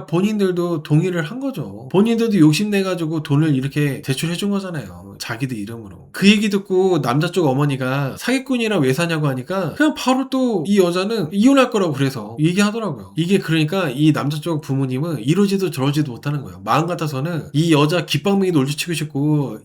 본인들도 동의를 한 거죠. 본인들도 욕심내가지고 돈을 이렇게 대출해준 거잖아요. 자기들 이름으로. 그 얘기 듣고 남자 쪽 어머니가 사기꾼이라 왜 사냐고 하니까 그냥 바로 또 이 여자는 이혼할 거라고 그래서 얘기하더라고요. 이게 그러니까 이 남자 쪽 부모님은 이러지도 저러지도 못하는 거예요. 마음 같아서는 이 여자 귓방맹이 놀지치고 싶고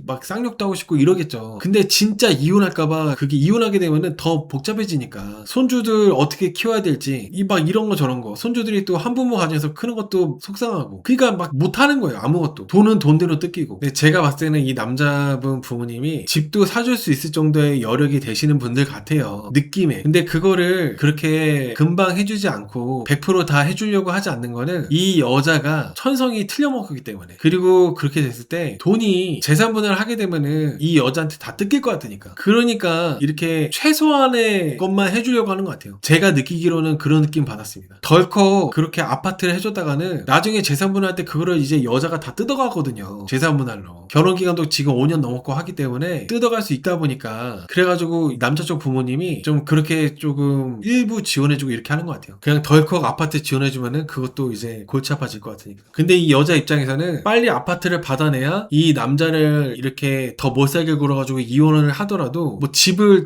막 쌍욕도 하고 싶고 이러겠죠. 근데 진짜 이혼할까봐 그게 이혼하게 되면은 더 복잡해지니까 손주들 어떻게 키워야 될지 막 이런 거 저런 거 손주들이 또 한부모 가정에서 크는 것도 속상하고 그러니까 막 못하는 거예요. 아무것도 돈은 돈대로 뜯기고. 근데 제가 봤을 때는 이 남자분 부모님이 집도 사줄 수 있을 정도의 여력이 되시는 분들 같아요. 느낌에. 근데 그거를 그렇게 금방 해주지 않고 100% 다 해주려고 하지 않는 거는 이 여자가 천성이 틀려먹기 때문에. 그리고 그렇게 됐을 때 돈이 재산분할을 하게 되면은 이 여자한테 다 뜯길 것 같으니까. 그러니까 이렇게 최소한의 것만 해주려고 하는 것 같아요. 제가 느끼기로는 그런 느낌 받았습니다. 덜컥 그렇게 아파트를 해줬다가는 나중에 재산분할할 때 그거를 이제 여자가 다 뜯어가거든요. 재산분할로. 결혼기간도 지금 5년 넘었고 하기 때문에 뜯어갈 수 있다 보니까 그래가지고 남자 쪽 부모님이 좀 그렇게 조금 일부 지원해주고 이렇게 하는 것 같아요. 그냥 덜컥 아파트 지원해주면은 그것도 이제 골치 아파질 것 같으니까. 근데 이 여자 입장에서는 빨리 아파트를 받아내야 이 남자를 이렇게 더 못살게 굴어가지고 이혼을 하더라도 뭐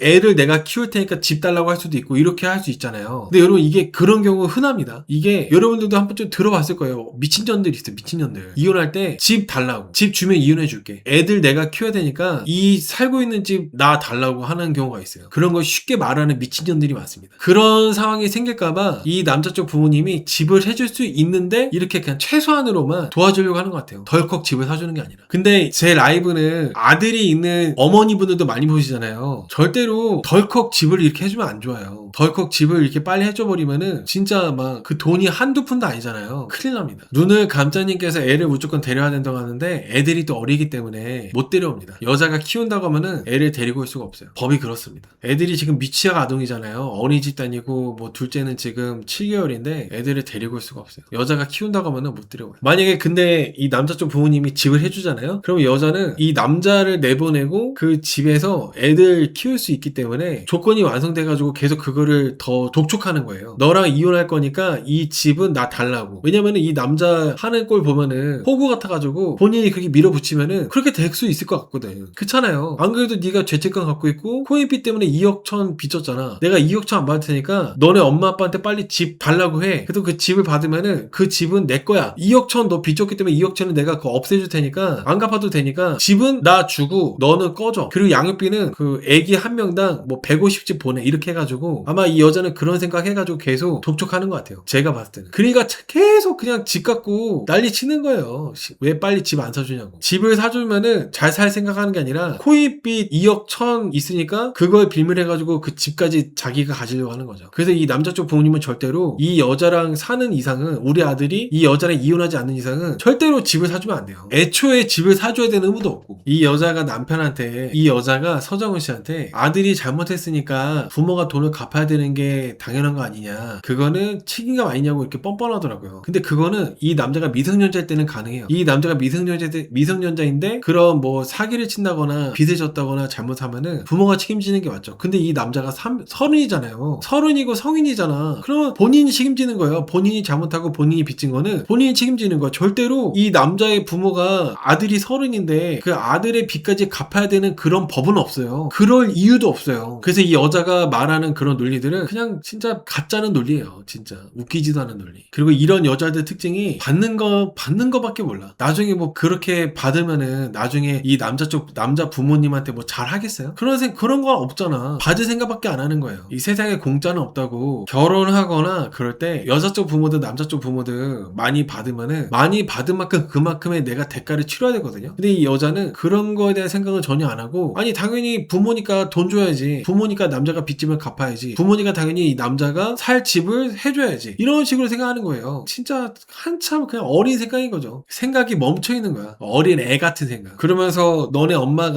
애를 내가 키울 테니까 집 달라고 할 수도 있고 이렇게 할 수 있잖아요. 근데 여러분 이게 그런 경우 흔합니다. 이게 여러분들도 한 번쯤 들어봤을 거예요. 미친년들이 있어요. 미친년들. 이혼할 때 집 달라고. 집 주면 이혼해줄게. 애들 내가 키워야 되니까 이 살고 있는 집 나 달라고 하는 경우가 있어요. 그런 거 쉽게 말하는 미친년들이 많습니다. 그런 상황이 생길까봐 이 남자 쪽 부모님이 집을 해줄 수 있는데 이렇게 그냥 최소한으로만 도와주려고 하는 것 같아요. 덜컥 집을 사주는 게 아니라. 근데 제 라이브는 아들이 있는 어머니분들도 많이 보시잖아요. 절대로 덜컥 집을 이렇게 해주면 안 좋아요. 덜컥 집을 이렇게 빨리 해줘버리면은 진짜 막 그 돈이 한두 푼도 아니잖아요. 큰일 납니다. 눈을 감자님께서 애를 무조건 데려야 된다고 하는데 애들이 또 어리기 때문에 못 데려옵니다. 여자가 키운다고 하면은 애를 데리고 올 수가 없어요. 법이 그렇습니다. 애들이 지금 미취학 아동이잖아요. 어린이집 다니고 뭐 둘째는 지금 7개월인데 애들을 데리고 올 수가 없어요. 여자가 키운다고 하면은 못 데려와요. 만약에 근데 이 남자 쪽 부모님이 집을 해주잖아요. 그럼 여자는 이 남자를 내보내고 그 집에서 애들 키울 수 있기 때문에 조건이 완성돼가지고 계속 그거를 더 독촉하는 거예요. 너랑 이혼할 거니까 이 집은 나 달라고. 왜냐면은 이 남자 하는 꼴 보면은 호구 같아가지고 본인이 그렇게 밀어붙이면은 그렇게 될 수 있을 것 같거든. 그렇잖아요. 안 그래도 네가 죄책감 갖고 있고 코인비 때문에 2억 천 빚졌잖아. 내가 2억 천 안 받을 테니까 너네 엄마 아빠한테 빨리 집 달라고 해. 그래도 그 집을 받으면은 그 집은 내 거야. 2억 천 너 빚졌기 때문에 2억 천은 내가 그거 없애줄 테니까 안 갚아도 되니까 집은 나 주고 너는 꺼져. 그리고 양육비는 그 애기 한 명당 뭐 150집 보내. 이렇게 해가지고 아마 이 여자는 그런 생각 해가지고 계속 독촉하는 것 같아요. 제가 봤을 때는. 그러니까 계속 그냥 집 갖고 난리 치는 거예요. 왜 빨리 집 안 사주냐고. 집을 사주면은 잘 살 생각하는 게 아니라 코인빚 2억 천 있으니까 그걸 빌밀해가지고 그 집까지 자기가 가지려고 하는 거죠. 그래서 이 남자 쪽 부모님은 절대로 이 여자랑 사는 이상은 우리 아들이 이 여자랑 이혼하지 않는 이상은 절대로 집을 사주면 안 돼요. 애초에 집을 사줘야 되는 의무도 없고 이 여자가 남편한테 이 여자가 서정훈 씨한테 아들이 잘못했으니까 부모가 돈을 갚아야 되는 게 당연한 거 아니냐. 그거는 책임감 아니냐고 이렇게 뻔뻔하더라고요. 근데 그거는 이 남자가 미성년자일 때는 가능해요. 이 남자가 미성년자인 남자인데 그런 뭐 사기를 친다거나 빚을 졌다거나 잘못하면은 부모가 책임지는 게 맞죠. 근데 이 남자가 서른이잖아요. 서른이고 성인이잖아. 그러면 본인이 책임지는 거예요. 본인이 잘못하고 본인이 빚진 거는 본인이 책임지는 거야. 절대로 이 남자의 부모가 아들이 서른인데 그 아들의 빚까지 갚아야 되는 그런 법은 없어요. 그럴 이유도 없어요. 그래서 이 여자가 말하는 그런 논리들은 그냥 진짜 가짜는 논리예요. 진짜 웃기지도 않은 논리. 그리고 이런 여자들 특징이 받는 거밖에 몰라. 나중에 뭐 그렇게 받으면은 나중에 이 남자 부모님한테 뭐 잘 하겠어요? 그런 건 없잖아. 받을 생각밖에 안 하는 거예요. 이 세상에 공짜는 없다고. 결혼하거나 그럴 때 여자 쪽 부모들 남자 쪽 부모들 많이 받으면은 많이 받은 만큼 그만큼의 내가 대가를 치러야 되거든요. 근데 이 여자는 그런 거에 대한 생각은 전혀 안 하고, 아니 당연히 부모니까 돈 줘야지, 부모니까 남자가 빚지면 갚아야지, 부모니까 당연히 이 남자가 살 집을 해줘야지, 이런 식으로 생각하는 거예요. 진짜 한참 그냥 어린 생각인 거죠. 생각이 멈춰 있는 거야. 어린 애 같은 생각. 그러면서 너네 엄마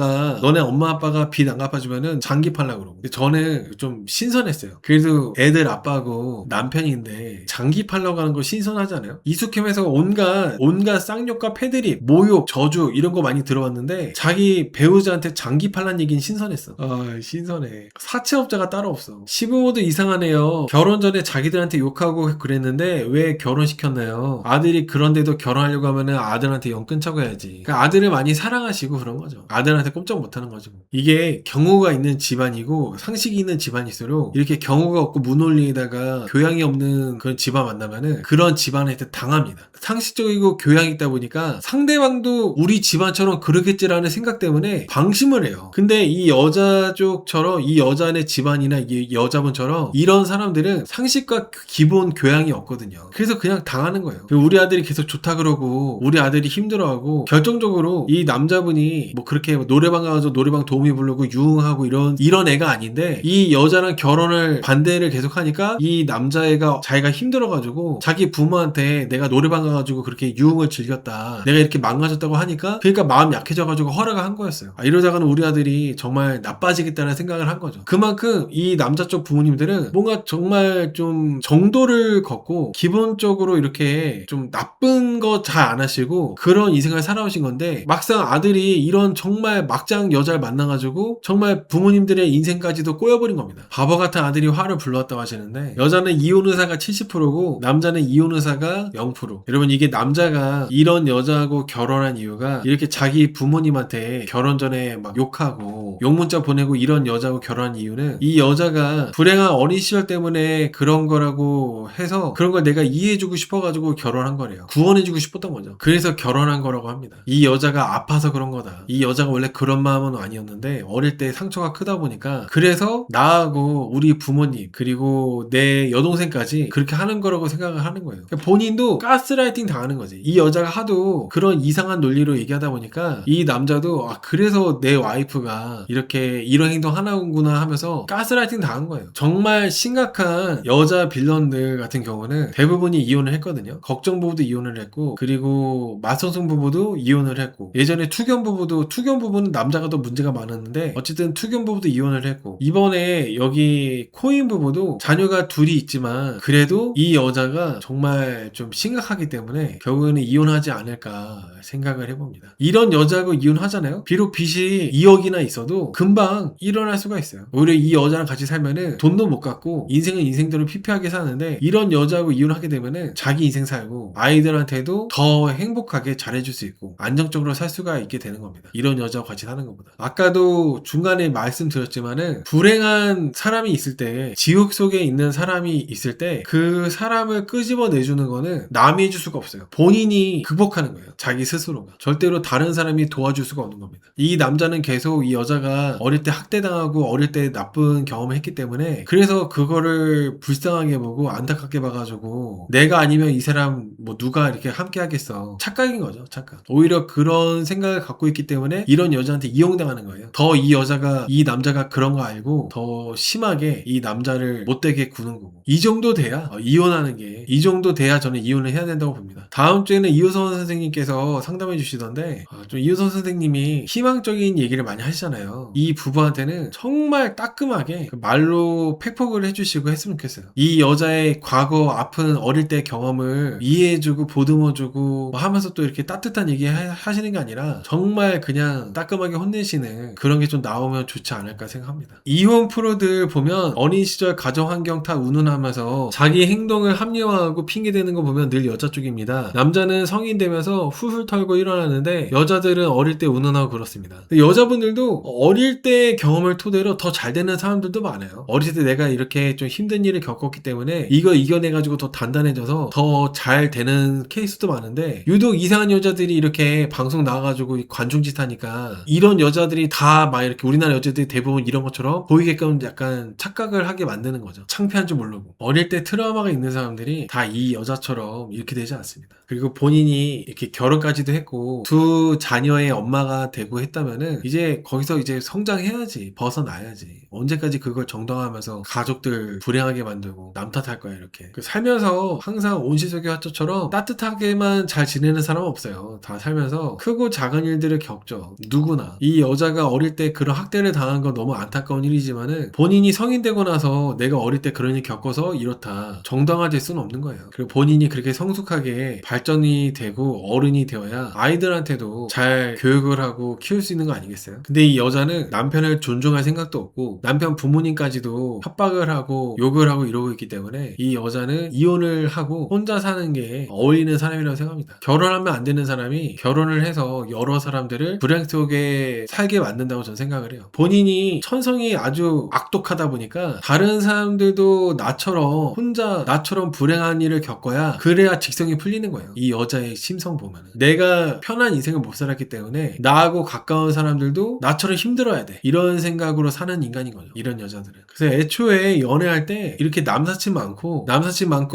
아빠가 빚 안 갚아주면은 장기 팔라고 그러고. 근데 저는 좀 신선했어요. 그래도 애들 아빠고 남편인데 장기 팔라고 하는 거 신선하잖아요. 이숙햄에서 온갖 쌍욕과 패드립, 모욕, 저주 이런 거 많이 들어봤는데 자기 배우자한테 장기 팔란 얘기는 신선했어. 신선해. 사채업자가 따로 없어. 시부모도 이상하네요. 결혼 전에 자기들한테 욕하고 그랬는데 왜 결혼시켰나요? 아들이 그런데도 결혼하려고 하면은 아들한테 영 끊자고 해야지. 그러니까 아들을 많이 사랑하시고 그런 거죠. 아들한테 꼼짝 못하는 거죠. 이게 경우가 있는 집안이고 상식이 있는 집안일수록 이렇게 경우가 없고 무논리에다가 교양이 없는 그런 집안 만나면은 그런 집안한테 당합니다. 상식적이고 교양이 있다 보니까 상대방도 우리 집안처럼 그러겠지라는 생각 때문에 방심을 해요. 근데 이 여자 쪽처럼, 이 여자네 집안이나 이 여자분처럼 이런 사람들은 상식과 기본 교양이 없거든요. 그래서 그냥 당하는 거예요. 우리 아들이 계속 좋다 그러고 우리 아들이 힘들어하고 결정적으로 이 남자분이 뭐 그렇게 노래방 가서 노래방 도우미 부르고 유흥하고 이런 애가 아닌데 이 여자랑 결혼을 반대를 계속하니까 이 남자애가 자기가 힘들어가지고 자기 부모한테 내가 노래방 가가지고 그렇게 유흥을 즐겼다, 내가 이렇게 망가졌다고 하니까 그러니까 마음 약해져가지고 허락을 한 거였어요. 이러다가는 우리 아들이 정말 나빠지겠다는 생각을 한 거죠. 그만큼 이 남자 쪽 부모님들은 뭔가 정말 좀 정도를 걷고 기본적으로 이렇게 좀 나쁜 거 잘 안 하시고 그런 인생을 살아오신 건데, 막상 아들이 이런 정말 막장 여자를 만나가지고 정말 부모님들의 인생까지도 꼬여버린 겁니다. 바보 같은 아들이 화를 불러왔다고 하시는데 여자는 이혼 의사가 70%고 남자는 이혼 의사가 0%. 여러분, 이게 남자가 이런 여자하고 결혼한 이유가 이렇게 자기 부모님한테 결혼 전에 막 욕하고 욕문자 보내고 이런 여자하고 결혼한 이유는 이 여자가 불행한 어린 시절 때문에 그런 거라고 해서 그런 걸 내가 이해해주고 싶어가지고 결혼한 거래요. 구원해주고 싶었던 거죠. 그래서 결혼한 거라고 합니다. 이 여자가 아파서 그런 거다. 이 여자가 원래 그런 마음은 아니었는데 어릴 때 상처가 크다 보니까 그래서 나하고 우리 부모님 그리고 내 여동생까지 그렇게 하는 거라고 생각을 하는 거예요. 그러니까 본인도 가스라이팅 당하는 거지. 이 여자가 하도 그런 이상한 논리로 얘기하다 보니까 이 남자도 그래서 내 와이프가 이렇게 이런 행동 하나구나 하면서 가스라이팅 당한 거예요. 정말 심각한 여자 빌런들 같은 경우는 대부분이 이혼을 했거든요. 걱정 부부도 이혼을 했고, 그리고 마성성 부부도 이혼을 했고, 예전에 투견 부부는 남자가 더 문제가 많았는데 어쨌든 투견 부부도 이혼을 했고, 이번에 여기 코인 부부도 자녀가 둘이 있지만 그래도 이 여자가 정말 좀 심각하기 때문에 결국에는 이혼하지 않을까 생각을 해봅니다. 이런 여자하고 이혼하잖아요. 비록 빚이 2억이나 있어도 금방 일어날 수가 있어요. 오히려 이 여자랑 같이 살면은 돈도 못 갚고 인생은 인생대로 피폐하게 사는데, 이런 여자하고 이혼하게 되면은 자기 인생 살고 아이들한테도 더 행복하게 잘해줄 수 있고 안정적으로 살 수가 있게 되는 겁니다. 이런 여자와 같이 사는 것보다. 아까도 중간에 말씀드렸지만은 불행한 사람이 있을 때, 지옥 속에 있는 사람이 있을 때 그 사람을 끄집어내주는 거는 남이 해줄 수가 없어요. 본인이 극복하는 거예요. 자기 스스로가. 절대로 다른 사람이 도와줄 수가 없는 겁니다. 이 남자는 계속 이 여자가 어릴 때 학대당하고 어릴 때 나쁜 경험을 했기 때문에 그래서 그거를 불쌍하게 보고 안타깝게 봐가지고 내가 아니면 이 사람 뭐 누가 이렇게 함께 하겠어. 착각인 거죠. 착각. 오히려 그런 생각을 갖고 있기 때문에 이런 여자한테 이용당하는 거예요. 더 이 남자가 그런 거 알고 더 심하게 이 남자를 못되게 구는 거고. 이 정도 돼야 이혼하는 게, 이 정도 돼야 저는 이혼을 해야 된다고 봅니다. 다음 주에는 이호선 선생님께서 상담해 주시던데 좀 이호선 선생님이 희망적인 얘기를 많이 하시잖아요. 이 부부한테는 정말 따끔하게 말로 팩폭을 해주시고 했으면 좋겠어요. 이 여자의 과거 아픈 어릴 때 경험을 이해해주고 보듬어주고 하면서 또 이렇게 따뜻한 얘기 하시는 혼내는 게 아니라 정말 그냥 따끔하게 혼내시는 그런 게 좀 나오면 좋지 않을까 생각합니다. 이혼 프로들 보면 어린 시절 가정환경 다 운운하면서 자기 행동을 합리화하고 핑계대는 거 보면 늘 여자 쪽입니다. 남자는 성인 되면서 훌훌 털고 일어나는데 여자들은 어릴 때 운운하고 그렇습니다. 여자분들도 어릴 때 경험을 토대로 더 잘 되는 사람들도 많아요. 어릴 때 내가 이렇게 좀 힘든 일을 겪었기 때문에 이거 이겨내가지고 더 단단해져서 더 잘 되는 케이스도 많은데, 유독 이상한 여자들이 이렇게 방송 나와가지고 관중짓 하니까 이런 여자들이 다 막 이렇게 우리나라 여자들이 대부분 이런 것처럼 보이게끔 약간 착각을 하게 만드는 거죠. 창피한 줄 모르고. 어릴 때 트라우마가 있는 사람들이 다 이 여자처럼 이렇게 되지 않습니다. 그리고 본인이 이렇게 결혼까지도 했고 두 자녀의 엄마가 되고 했다면은 이제 거기서 이제 성장해야지, 벗어나야지. 언제까지 그걸 정당화하면서 가족들 불행하게 만들고 남 탓할 거야 이렇게. 살면서 항상 온실속의 화초처럼 따뜻하게만 잘 지내는 사람은 없어요. 다 살면서 크고 작은 일들을 겪죠. 누구나. 이 여자가 어릴 때 그런 학대를 당한 건 너무 안타까운 일이지만은 본인이 성인 되고 나서 내가 어릴 때 그런 일 겪어서 이렇다 정당화될 수는 없는 거예요. 그리고 본인이 그렇게 성숙하게 발전이 되고 어른이 되어야 아이들한테도 잘 교육을 하고 키울 수 있는 거 아니겠어요? 근데 이 여자는 남편을 존중할 생각도 없고 남편 부모님까지도 협박을 하고 욕을 하고 이러고 있기 때문에 이 여자는 이혼을 하고 혼자 사는 게 어울리는 사람이라고 생각합니다. 결혼하면 안 되는 사람이 결혼을 해서 여러 사람들을 불행 속에 살게 만든다고 저는 생각을 해요. 본인이 천성이 아주 악독하다 보니까 다른 사람들도 나처럼 혼자 나처럼 불행한 일을 겪어야 그래야 직성이 풀리는 거예요. 이 여자의 심성 보면은 내가 편한 인생을 못 살았기 때문에 나하고 가까운 사람들도 나처럼 힘들어야 돼, 이런 생각으로 사는 인간인 거죠, 이런 여자들은. 그래서 애초에 연애할 때 이렇게 남사친 많고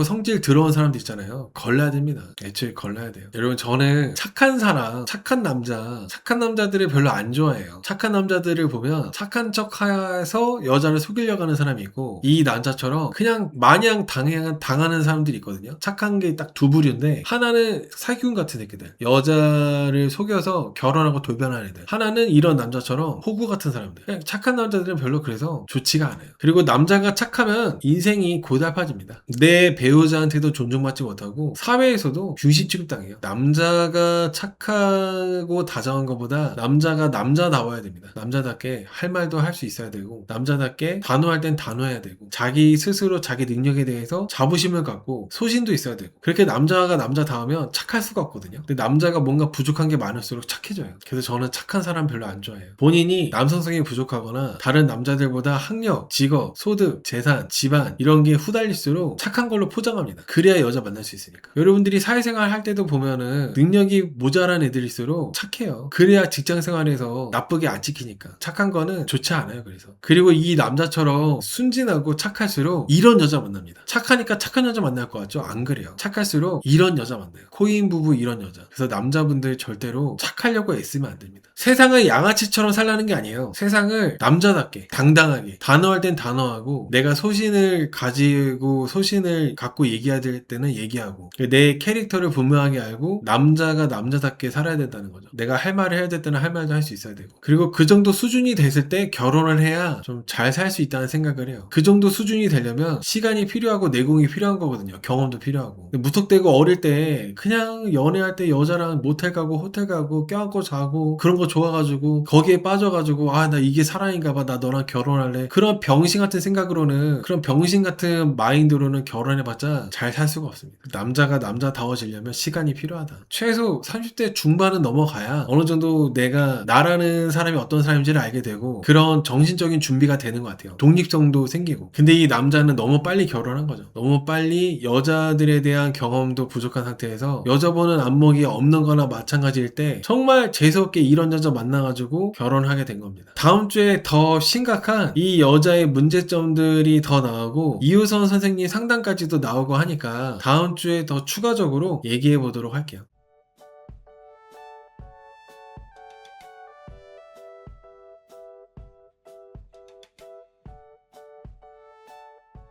성질 더러운 사람들 있잖아요. 걸러야 됩니다. 애초에 걸러야 돼요. 여러분, 저는 착한 사람, 착한 남자들을 별로 안 좋아해요. 착한 남자들을 보면 착한 척 해서 여자를 속이려고 하는 사람이 있고, 이 남자처럼 그냥 마냥 당하는 사람들이 있거든요. 착한 게 딱 두 부류인데, 하나는 사기꾼 같은 새끼들, 여자를 속여서 결혼하고 돌변하는 애들. 하나는 이런 남자처럼 호구 같은 사람들. 그냥 착한 남자들은 별로 그래서 좋지가 않아요. 그리고 남자가 착하면 인생이 고달파집니다. 내 배우자한테도 존중받지 못하고 사회에서도 균식 취급당해요. 남자가 착하고 다정한 것보다 남자가 남자다워야 됩니다. 남자답게 할 말도 할 수 있어야 되고, 남자답게 단호할 땐 단호해야 되고, 자기 스스로 자기 능력에 대해서 자부심을 갖고 소신도 있어야 되고. 그렇게 남자가 남자다우면 착할 수가 없거든요. 근데 남자가 뭔가 부족한 게 많을수록 착해져요. 그래서 저는 착한 사람 별로 안 좋아해요. 본인이 남성성이 부족하거나 다른 남자들보다 학력, 직업, 소득, 재산, 집안 이런 게 후달릴수록 착한 걸로 포장합니다. 그래야 여자 만날 수 있으니까. 여러분들이 사회생활 할 때도 보면은 능력이 모자란 애들일수록 착해요. 그래야 직장생활에서 나쁘게 안 찍히니까. 착한 거는 좋지 않아요. 그리고 이 남자처럼 순진하고 착할수록 이런 여자 만납니다. 착하니까 착한 여자 만날 것 같죠? 안 그래요. 착할수록 이런 여자 만나요. 코인 부부 이런 여자. 그래서 남자분들 절대로 착하려고 애쓰면 안 됩니다. 세상을 양아치처럼 살라는 게 아니에요. 세상을 남자답게 당당하게, 단호할 땐 단호하고, 내가 소신을 가지고 소신을 갖고 얘기해야 될 때는 얘기하고, 내 캐릭터를 분명하게 알고 남자가 남자답게 살아야 된다는 거죠. 내가 할 말을 해야 될 때는 할 말도 할 수 있어야 되고, 그리고 그 정도 수준이 됐을 때 결혼을 해야 좀 잘 살 수 있다는 생각을 해요. 그 정도 수준이 되려면 시간이 필요하고 내공이 필요한 거거든요. 경험도 필요하고. 무턱대고 어릴 때 그냥 연애할 때 여자랑 모텔 가고 호텔 가고 껴안고 자고 그런 거 좋아가지고 거기에 빠져가지고, 아, 나 이게 사랑인가 봐, 나 너랑 결혼할래, 그런 병신 같은 생각으로는, 그런 병신 같은 마인드로는 결혼해봤자 잘 살 수가 없습니다. 남자가 남자다워지려면 시간이 필요하다. 최소 30대 중반은 넘어가야 어느 정도 내가 나라는 사람이 어떤 사람인지를 알게 되고 그런 정신적인 준비가 되는 것 같아요. 독립성도 생기고. 근데 이 남자는 너무 빨리 결혼한 거죠. 너무 빨리 여자들에 대한 경험도 부족한 상태에서 여자 보는 안목이 없는 거나 마찬가지일 때 정말 재수없게 이런 여자 만나가지고 결혼하게 된 겁니다. 다음 주에 더 심각한 이 여자의 문제점들이 더 나오고 이효선 선생님 상담까지도 나오고 하니까 다음 주에 더 추가적으로 얘기해 보도록 할게요.